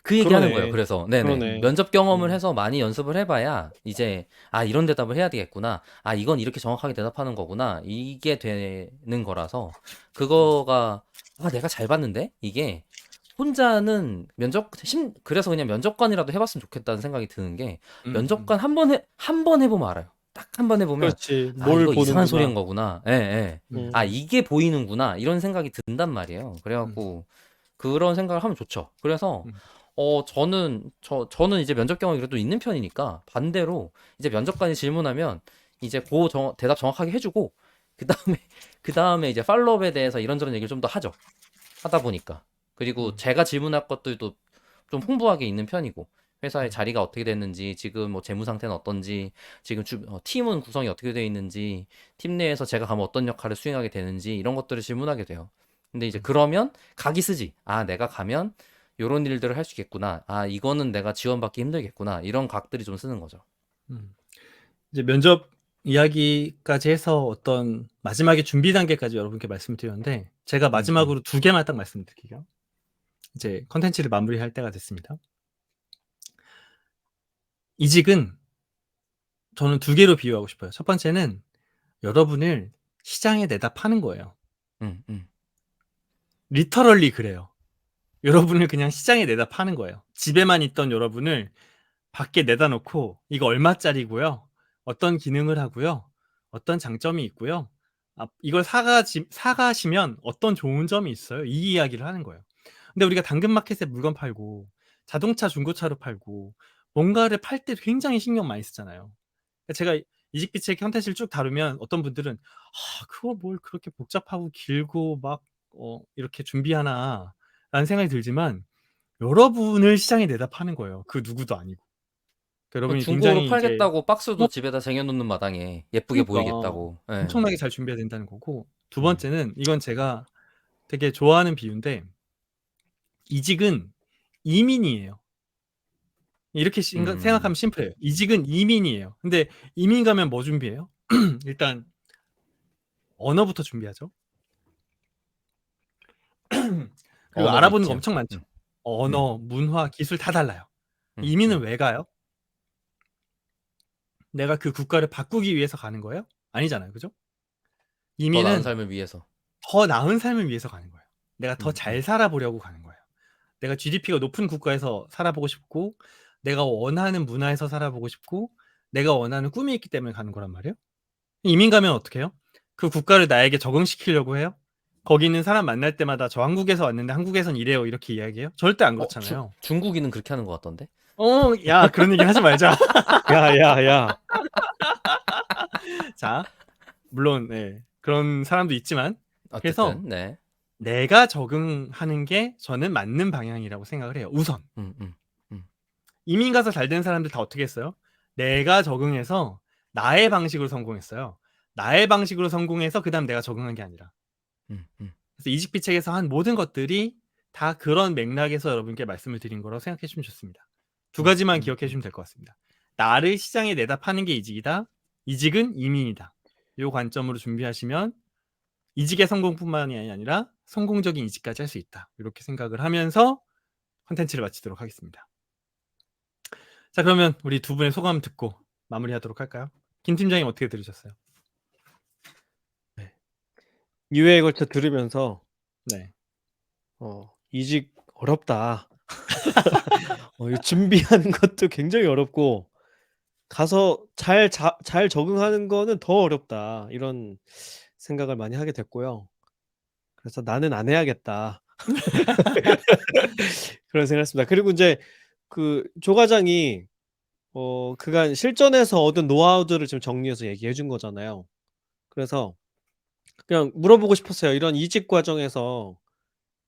그 얘기하는 거예요. 그러네. 그래서 네네. 그러네. 면접 경험을 음. 해서 많이 연습을 해봐야 이제 이런 대답을 해야 되겠구나. 이건 이렇게 정확하게 대답하는 거구나. 이게 되는 거라서 그거가 내가 잘 봤는데 이게 혼자는 그래서 그냥 면접관이라도 해봤으면 좋겠다는 생각이 드는 게 면접관 한 번 해보면 알아요. 딱 한 번 해보면 그렇지. 뭘 이거 이상한 보는구나. 소리인 거구나. 예, 예. 음. 이게 보이는구나. 이런 생각이 든단 말이에요. 그래갖고 그런 생각을 하면 좋죠. 그래서 음. 저는 이제 면접 경험이 그래도 있는 편이니까 반대로 이제 면접관이 질문하면 이제 대답 정확하게 해주고 그 다음에 이제 팔로업에 대해서 이런저런 얘기를 좀 더 하죠. 하다 보니까. 그리고 제가 질문할 것들도 좀 풍부하게 있는 편이고 회사의 자리가 어떻게 됐는지 지금 뭐 재무 상태는 어떤지 지금 팀은 구성이 어떻게 되어 있는지 팀 내에서 제가 가면 어떤 역할을 수행하게 되는지 이런 것들을 질문하게 돼요. 근데 이제 그러면 각이 쓰지. 내가 가면 요런 일들을 할 수 있겠구나. 이거는 내가 지원받기 힘들겠구나. 이런 각들이 좀 쓰는 거죠. 음. 이제 면접 이야기까지 해서 어떤 마지막에 준비 단계까지 여러분께 말씀을 드렸는데 제가 마지막으로 두 개만 딱 말씀드릴게요. 이제 컨텐츠를 마무리할 때가 됐습니다. 이직은 저는 두 개로 비유하고 싶어요. 첫 번째는 여러분을 시장에 내다 파는 거예요. 리터럴리 그래요. 여러분을 그냥 시장에 내다 파는 거예요. 집에만 있던 여러분을 밖에 내다 놓고 이거 얼마짜리고요. 어떤 기능을 하고요. 어떤 장점이 있고요. 이걸 사가시면 어떤 좋은 점이 있어요. 이 이야기를 하는 거예요. 근데 우리가 당근마켓에 물건 팔고 자동차 중고차로 팔고 뭔가를 팔 때 굉장히 신경 많이 쓰잖아요. 제가 이직비책 컨텐츠를 쭉 다루면 어떤 분들은 그거 뭘 그렇게 복잡하고 길고 막 이렇게 준비하나 라는 생각이 들지만 여러분을 시장에 내다 파는 거예요. 그 누구도 아니고. 여러분이 중고로 굉장히 이제 팔겠다고 박스도 집에다 쟁여놓는 마당에 예쁘게 그러니까 보이겠다고. 예. 엄청나게 잘 준비해야 된다는 거고 두 번째는 이건 제가 되게 좋아하는 비유인데 이직은 이민이에요. 이렇게 생각하면 심플해요. 이직은 이민이에요. 근데 이민 가면 뭐 준비해요? 일단 언어부터 준비하죠. 그리고 언어도 알아보는 거 있죠. 엄청 많죠. 언어, 문화, 기술 다 달라요. 이민은 왜 가요? 내가 그 국가를 바꾸기 위해서 가는 거예요? 아니잖아요. 그죠? 더 나은 이민은 삶을 위해서. 더 나은 삶을 위해서 가는 거예요. 내가 더 잘 살아보려고 가는 거예요. 내가 GDP가 높은 국가에서 살아보고 싶고 내가 원하는 문화에서 살아보고 싶고 내가 원하는 꿈이 있기 때문에 가는 거란 말이에요. 이민 가면 어떻게 해요? 그 국가를 나에게 적응시키려고 해요? 거기 있는 사람 만날 때마다 저 한국에서 왔는데 한국에선 이래요 이렇게 이야기해요? 절대 안 그렇잖아요. 중국인은 그렇게 하는 것 같던데? 야 그런 얘기 하지 말자. 야. 자, 물론 그런 사람도 있지만 그래서 어쨌든 네. 내가 적응하는 게 저는 맞는 방향이라고 생각을 해요. 우선 이민 가서 잘 된 사람들 다 어떻게 했어요? 내가 적응해서 나의 방식으로 성공했어요. 나의 방식으로 성공해서 그 다음 내가 적응한 게 아니라. 그래서 이직비책에서 한 모든 것들이 다 그런 맥락에서 여러분께 말씀을 드린 거라고 생각해 주시면 좋습니다. 두 가지만 기억해 주시면 될 것 같습니다. 나를 시장에 내다 파는 게 이직이다. 이직은 이민이다. 이 관점으로 준비하시면 이직의 성공뿐만이 아니라 성공적인 이직까지 할 수 있다. 이렇게 생각을 하면서 컨텐츠를 마치도록 하겠습니다. 자, 그러면 우리 두 분의 소감 듣고 마무리하도록 할까요? 김 팀장님 어떻게 들으셨어요? 2회에 걸쳐 들으면서 네. 이직 어렵다. 이 준비하는 것도 굉장히 어렵고 가서 잘 적응하는 거는 더 어렵다. 이런 생각을 많이 하게 됐고요. 그래서 '나는 안 해야겠다.' 그런 생각을 했습니다. 그리고 인제 조 과장이 그간 실전에서 얻은 노하우들을 좀 정리해서 얘기해 준 거잖아요. 그래서 그냥 물어보고 싶었어요. 이런 이직 과정에서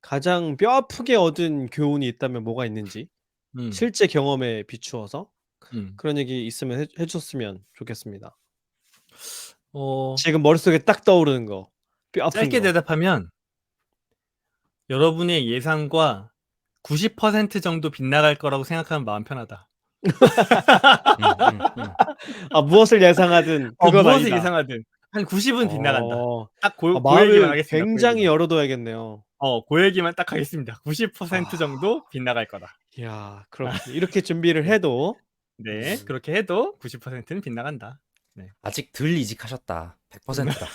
가장 뼈 아프게 얻은 교훈이 있다면 뭐가 있는지 실제 경험에 비추어서 그런 얘기 있으면 해 주셨으면 좋겠습니다. 지금 머릿속에 딱 떠오르는 거. 뼈 아픈 짧게 거. 대답하면 여러분의 예상과 90% 정도 빗나갈 거라고 생각하면 마음 편하다. 무엇을 예상하든 그건 무엇을 아니다. 예상하든 한 90은 빗나간다. 어. 딱 그 얘기만 마음을 하겠습니다. 그 굉장히 얘기만. 열어둬야겠네요. 그 얘기만 딱 하겠습니다. 90% 아. 정도 빗나갈 거다. 이야, 그렇군요. 이렇게 준비를 해도 네, 그렇게 해도 90%는 빗나간다. 네. 아직 덜 이직하셨다. 100%다.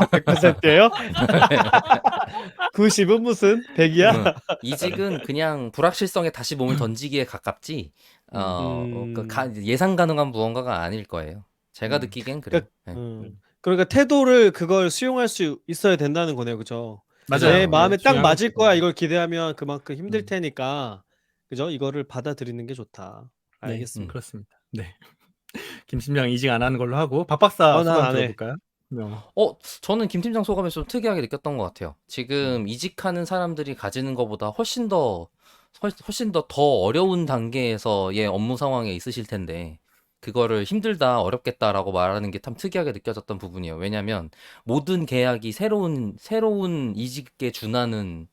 100%예요? 90은 무슨 100이야? 이직은 그냥 불확실성에 다시 몸을 던지기에 가깝지 예상 가능한 무언가가 아닐 거예요. 제가 느끼기엔 그래요. 그러니까 태도를 그걸 수용할 수 있어야 된다는 거네요. 그죠? 맞아요. 내 마음에 딱 중요한 맞을 것도. 거야 이걸 기대하면 그만큼 힘들 음. 테니까 그죠? 이거를 받아들이는 게 좋다. 네, 알겠습니다. 그렇습니다. 네. 김 팀장 이직 안 하는 걸로 하고 박 박사 난 소감 안 해. 들어볼까요? 저는 김 팀장 소감에서 좀 특이하게 느꼈던 것 같아요. 지금 이직하는 사람들이 가지는 것보다 훨씬 더 어려운 단계에서의 업무 상황에 있으실 텐데 그거를 힘들다, 어렵겠다라고 말하는 게 참 특이하게 느껴졌던 부분이에요. 왜냐면 모든 계약이 새로운 이직에 준하는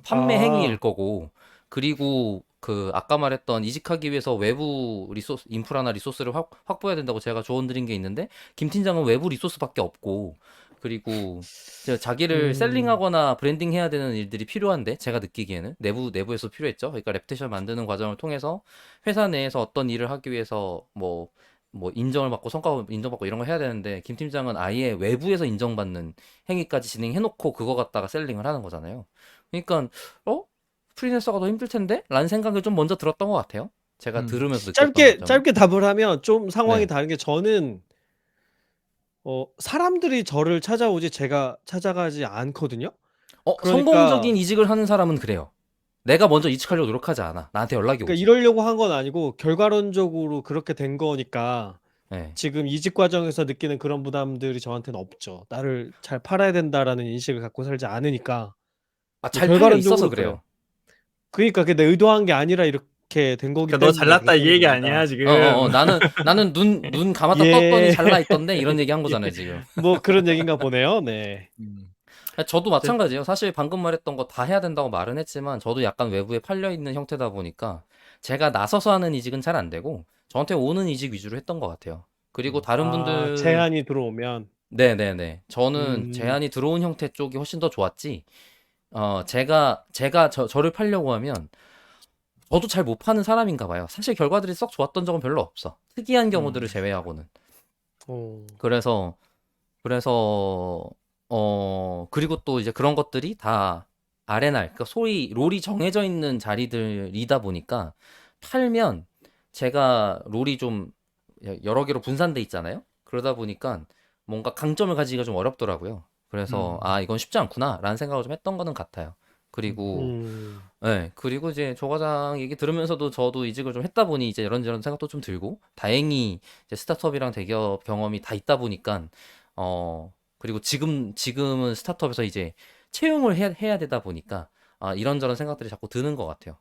판매 행위일 거고, 그리고 그 아까 말했던 이직하기 위해서 외부 리소스, 인프라나 리소스를 확보해야 된다고 제가 조언 드린 게 있는데, 김 팀장은 외부 리소스밖에 없고, 그리고 자기를 셀링하거나 브랜딩 해야 되는 일들이 필요한데, 제가 느끼기에는 내부에서 필요했죠. 그러니까 랩테이션 만드는 과정을 통해서 회사 내에서 어떤 일을 하기 위해서 뭐 인정을 받고 성과 인정받고 이런 거 해야 되는데, 김 팀장은 아예 외부에서 인정받는 행위까지 진행해놓고 그거 갖다가 셀링을 하는 거잖아요. 그러니까 프리랜서가 더 힘들 텐데? 라는 생각이 좀 먼저 들었던 것 같아요. 제가 들으면서 느꼈던 점은. 짧게 답을 하면 좀 상황이 네. 다른 게 저는 사람들이 저를 찾아오지 제가 찾아가지 않거든요. 그러니까 성공적인 이직을 하는 사람은 그래요. 내가 먼저 이직하려고 노력하지 않아. 나한테 연락이 오지. 이러려고 한 건 아니고 결과론적으로 그렇게 된 거니까 네. 지금 이직 과정에서 느끼는 그런 부담들이 저한테는 없죠. 나를 잘 팔아야 된다라는 인식을 갖고 살지 않으니까. 잘 팔려 있어서 결과론적으로 그래요. 그러니까 그게 내 의도한 게 아니라 이렇게 된 거기 그러니까 너 때문에 잘났다 이 그렇게 얘기 하는 겁니다. 아니야 지금. 나는 눈 감았다 예. 떴더니 잘나 있던데 이런 얘기 한 거잖아요, 지금. 뭐 그런 얘기인가 보네요. 네. 저도 마찬가지예요. 사실 방금 말했던 거 다 해야 된다고 말은 했지만 저도 약간 외부에 팔려 있는 형태다 보니까 제가 나서서 하는 이직은 잘 안 되고 저한테 오는 이직 위주로 했던 것 같아요. 그리고 다른 분들 제안이 들어오면 네네네. 저는 제안이 들어온 형태 쪽이 훨씬 더 좋았지. 제가 저를 팔려고 하면 저도 잘 못 파는 사람인가 봐요. 사실 결과들이 썩 좋았던 적은 별로 없어. 특이한 경우들을 제외하고는. 그래서 그리고 또 이제 그런 것들이 다 R&R, 그러니까 소위 롤이 정해져 있는 자리들이다 보니까 팔면 제가 롤이 좀 여러 개로 분산돼 있잖아요. 그러다 보니까 뭔가 강점을 가지기가 좀 어렵더라고요. 그래서 이건 쉽지 않구나라는 생각을 좀 했던 거는 같아요. 그리고 네, 그리고 이제 조 과장 얘기 들으면서도 저도 이직을 좀 했다 보니 이제 이런저런 생각도 좀 들고 다행히 이제 스타트업이랑 대기업 경험이 다 있다 보니까 그리고 지금은 스타트업에서 이제 채용을 해야 되다 보니까 이런저런 생각들이 자꾸 드는 것 같아요.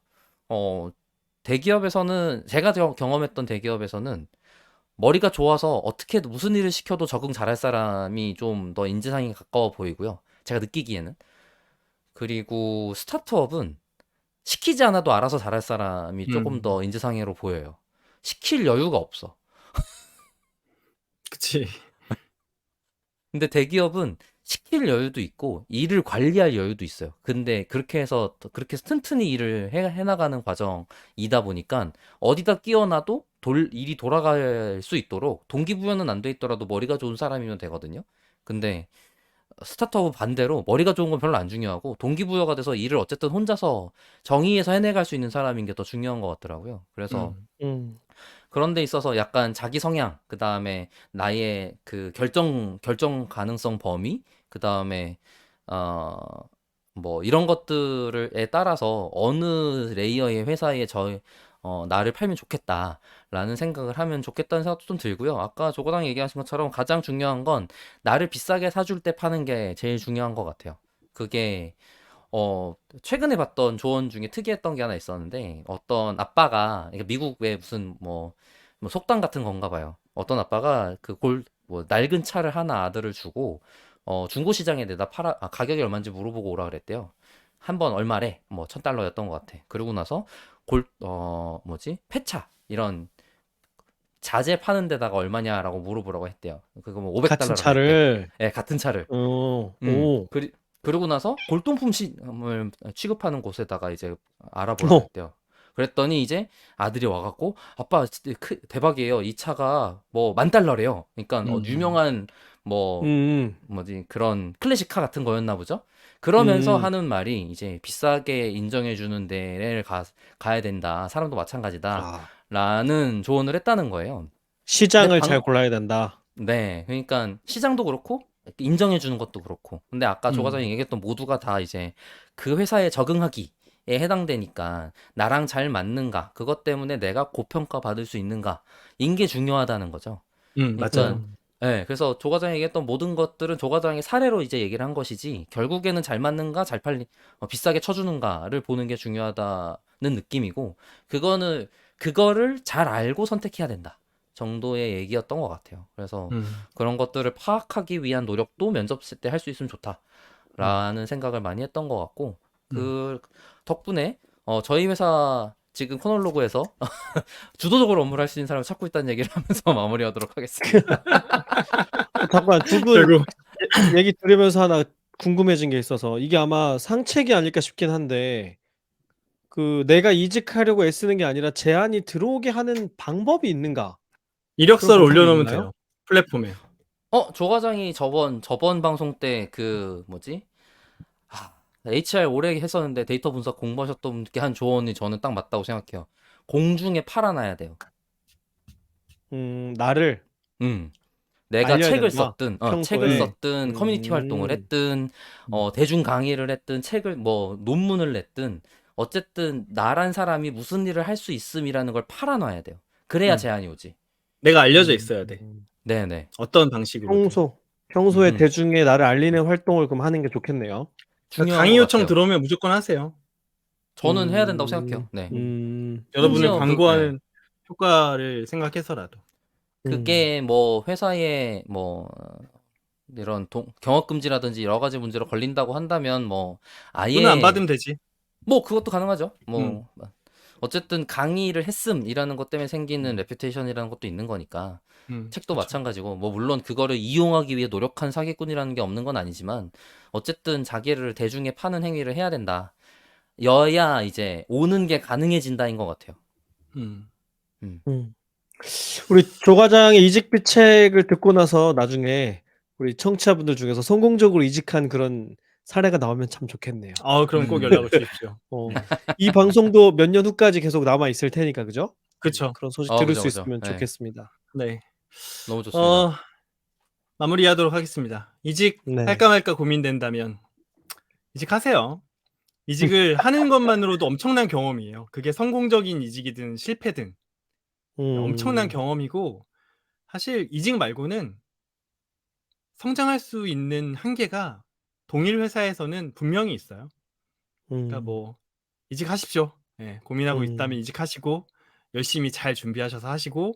대기업에서는 제가 경험했던 대기업에서는 머리가 좋아서 어떻게 무슨 일을 시켜도 적응 잘할 사람이 좀 더 인지상에 가까워 보이고요. 제가 느끼기에는. 그리고 스타트업은 시키지 않아도 알아서 잘할 사람이 조금 더 인지상해로 보여요. 시킬 여유가 없어. 그치. 근데 대기업은 시킬 여유도 있고 일을 관리할 여유도 있어요. 근데 그렇게 해서 그렇게 튼튼히 일을 해나가는 과정이다 보니까 어디다 끼워놔도 일이 돌아갈 수 있도록 동기부여는 안 돼 있더라도 머리가 좋은 사람이면 되거든요. 근데 스타트업은 반대로 머리가 좋은 건 별로 안 중요하고 동기부여가 돼서 일을 어쨌든 혼자서 정의해서 해내갈 수 있는 사람인 게 더 중요한 것 같더라고요. 그래서 그런 데 있어서 약간 자기 성향, 그 다음에 나의 그 결정 가능성 범위, 그 다음에 뭐 이런 것들에 따라서 어느 레이어의 회사에 나를 팔면 좋겠다라는 생각을 하면 좋겠다는 생각도 좀 들고요. 아까 조고당 얘기하신 것처럼 가장 중요한 건 나를 비싸게 사줄 때 파는 게 제일 중요한 것 같아요. 그게 최근에 봤던 조언 중에 특이했던 게 하나 있었는데 어떤 아빠가 그러니까 미국의 무슨 뭐 속담 같은 건가 봐요. 어떤 아빠가 그 낡은 차를 하나 아들을 주고 중고 시장에 내다 가격이 얼마인지 물어보고 오라 그랬대요. 한 번 얼마래? 뭐 $1,000였던 것 같아. 그러고 나서 폐차 이런 자재 파는 데다가 얼마냐라고 물어보라고 했대요. 그거 뭐 $500 같은 차를. 네, 같은 차를. 오. 그러고 나서 골동품을 취급하는 곳에다가 이제 알아보라고 했대요. 그랬더니 이제 아들이 와갖고 아빠 대박이에요. 이 차가 뭐 $10,000래요. 그러니까 유명한 뭐 그런 클래식카 같은 거였나 보죠. 그러면서 하는 말이 이제 비싸게 인정해주는 데를 가야 된다. 사람도 마찬가지다. 라는 조언을 했다는 거예요. 시장을 잘 골라야 된다. 네, 그러니까 시장도 그렇고 인정해주는 것도 그렇고. 근데 아까 조 과장이 얘기했던 모두가 다 이제 그 회사에 적응하기에 해당되니까 나랑 잘 맞는가, 그것 때문에 내가 고평가 받을 수 있는가, 인게 중요하다는 거죠. 맞아요. 네, 그래서 조 과장이 얘기했던 모든 것들은 조 과장의 사례로 이제 얘기를 한 것이지, 결국에는 잘 맞는가, 비싸게 쳐주는가를 보는 게 중요하다는 느낌이고, 그거를 잘 알고 선택해야 된다 정도의 얘기였던 것 같아요. 그래서 그런 것들을 파악하기 위한 노력도 면접 때 할 수 있으면 좋다라는 생각을 많이 했던 것 같고, 그 덕분에 저희 회사 지금 코널로그에서 주도적으로 업무를 할 수 있는 사람을 찾고 있다는 얘기를 하면서 마무리하도록 하겠습니다. 잠깐 두 분 얘기 들으면서 하나 궁금해진 게 있어서, 이게 아마 상책이 아닐까 싶긴 한데, 그 내가 이직하려고 애쓰는 게 아니라 제안이 들어오게 하는 방법이 있는가? 이력서를 그런 방법이 올려놓으면 있나요? 돼요. 플랫폼에. 조 과장이 저번 방송 때 HR 오래 했었는데 데이터 분석 공부하셨던 분께 한 조언이 저는 딱 맞다고 생각해요. 공중에 팔아놔야 돼요. 나를 내가 알려야 책을 된다, 썼든, 평소에. 책을 썼든, 커뮤니티 활동을 했든, 대중 강의를 했든, 논문을 냈든, 어쨌든 나란 사람이 무슨 일을 할 수 있음이라는 걸 팔아놔야 돼요. 그래야 제안이 오지. 내가 알려져 있어야 돼. 네네. 어떤 방식으로. 평소에 대중에 나를 알리는 활동을 그럼 하는 게 좋겠네요. 중요한 강의 것 요청 같아요. 들어오면 무조건 하세요. 저는 해야 된다고 생각해요. 네. 여러분을 심지어 광고하는 효과를 생각해서라도. 그게 뭐 회사에 뭐 이런 경업 금지라든지 여러 가지 문제로 걸린다고 한다면 뭐 아예 돈을 안 받으면 되지. 뭐 그것도 가능하죠. 뭐 어쨌든 강의를 했음이라는 것 때문에 생기는 레퓨테이션이라는 것도 있는 거니까. 책도 그쵸. 마찬가지고, 뭐 물론 그거를 이용하기 위해 노력한 사기꾼이라는 게 없는 건 아니지만, 어쨌든 자기를 대중에 파는 행위를 해야 된다. 여야 이제 오는 게 가능해진다인 것 같아요. 우리 조 과장의 이직비 책을 듣고 나서 나중에 우리 청취자분들 중에서 성공적으로 이직한 그런 사례가 나오면 참 좋겠네요. 그럼 꼭 연락을 주십시오. 이 방송도 몇 년 후까지 계속 남아 있을 테니까, 그죠? 그쵸. 그런 소식 들을 그죠, 수 그죠. 있으면 네. 좋겠습니다. 네. 너무 좋습니다. 마무리하도록 하겠습니다. 이직할까 말까 고민된다면 이직하세요. 이직을 하는 것만으로도 엄청난 경험이에요. 그게 성공적인 이직이든 실패든 엄청난 경험이고, 사실 이직 말고는 성장할 수 있는 한계가 동일 회사에서는 분명히 있어요. 그러니까 뭐 이직하십시오. 네, 고민하고 있다면 이직하시고 열심히 잘 준비하셔서 하시고,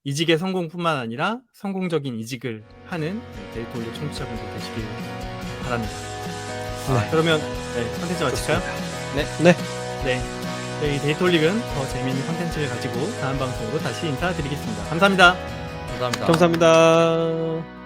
이직의 성공뿐만 아니라 성공적인 이직을 하는 데이터올릭 청취자분들 되시길 바랍니다. 그러면 컨텐츠 마칠까요? 네. 저희 데이터올릭은 더 재미있는 컨텐츠를 가지고 다음 방송으로 다시 인사드리겠습니다. 감사합니다. 감사합니다. 감사합니다.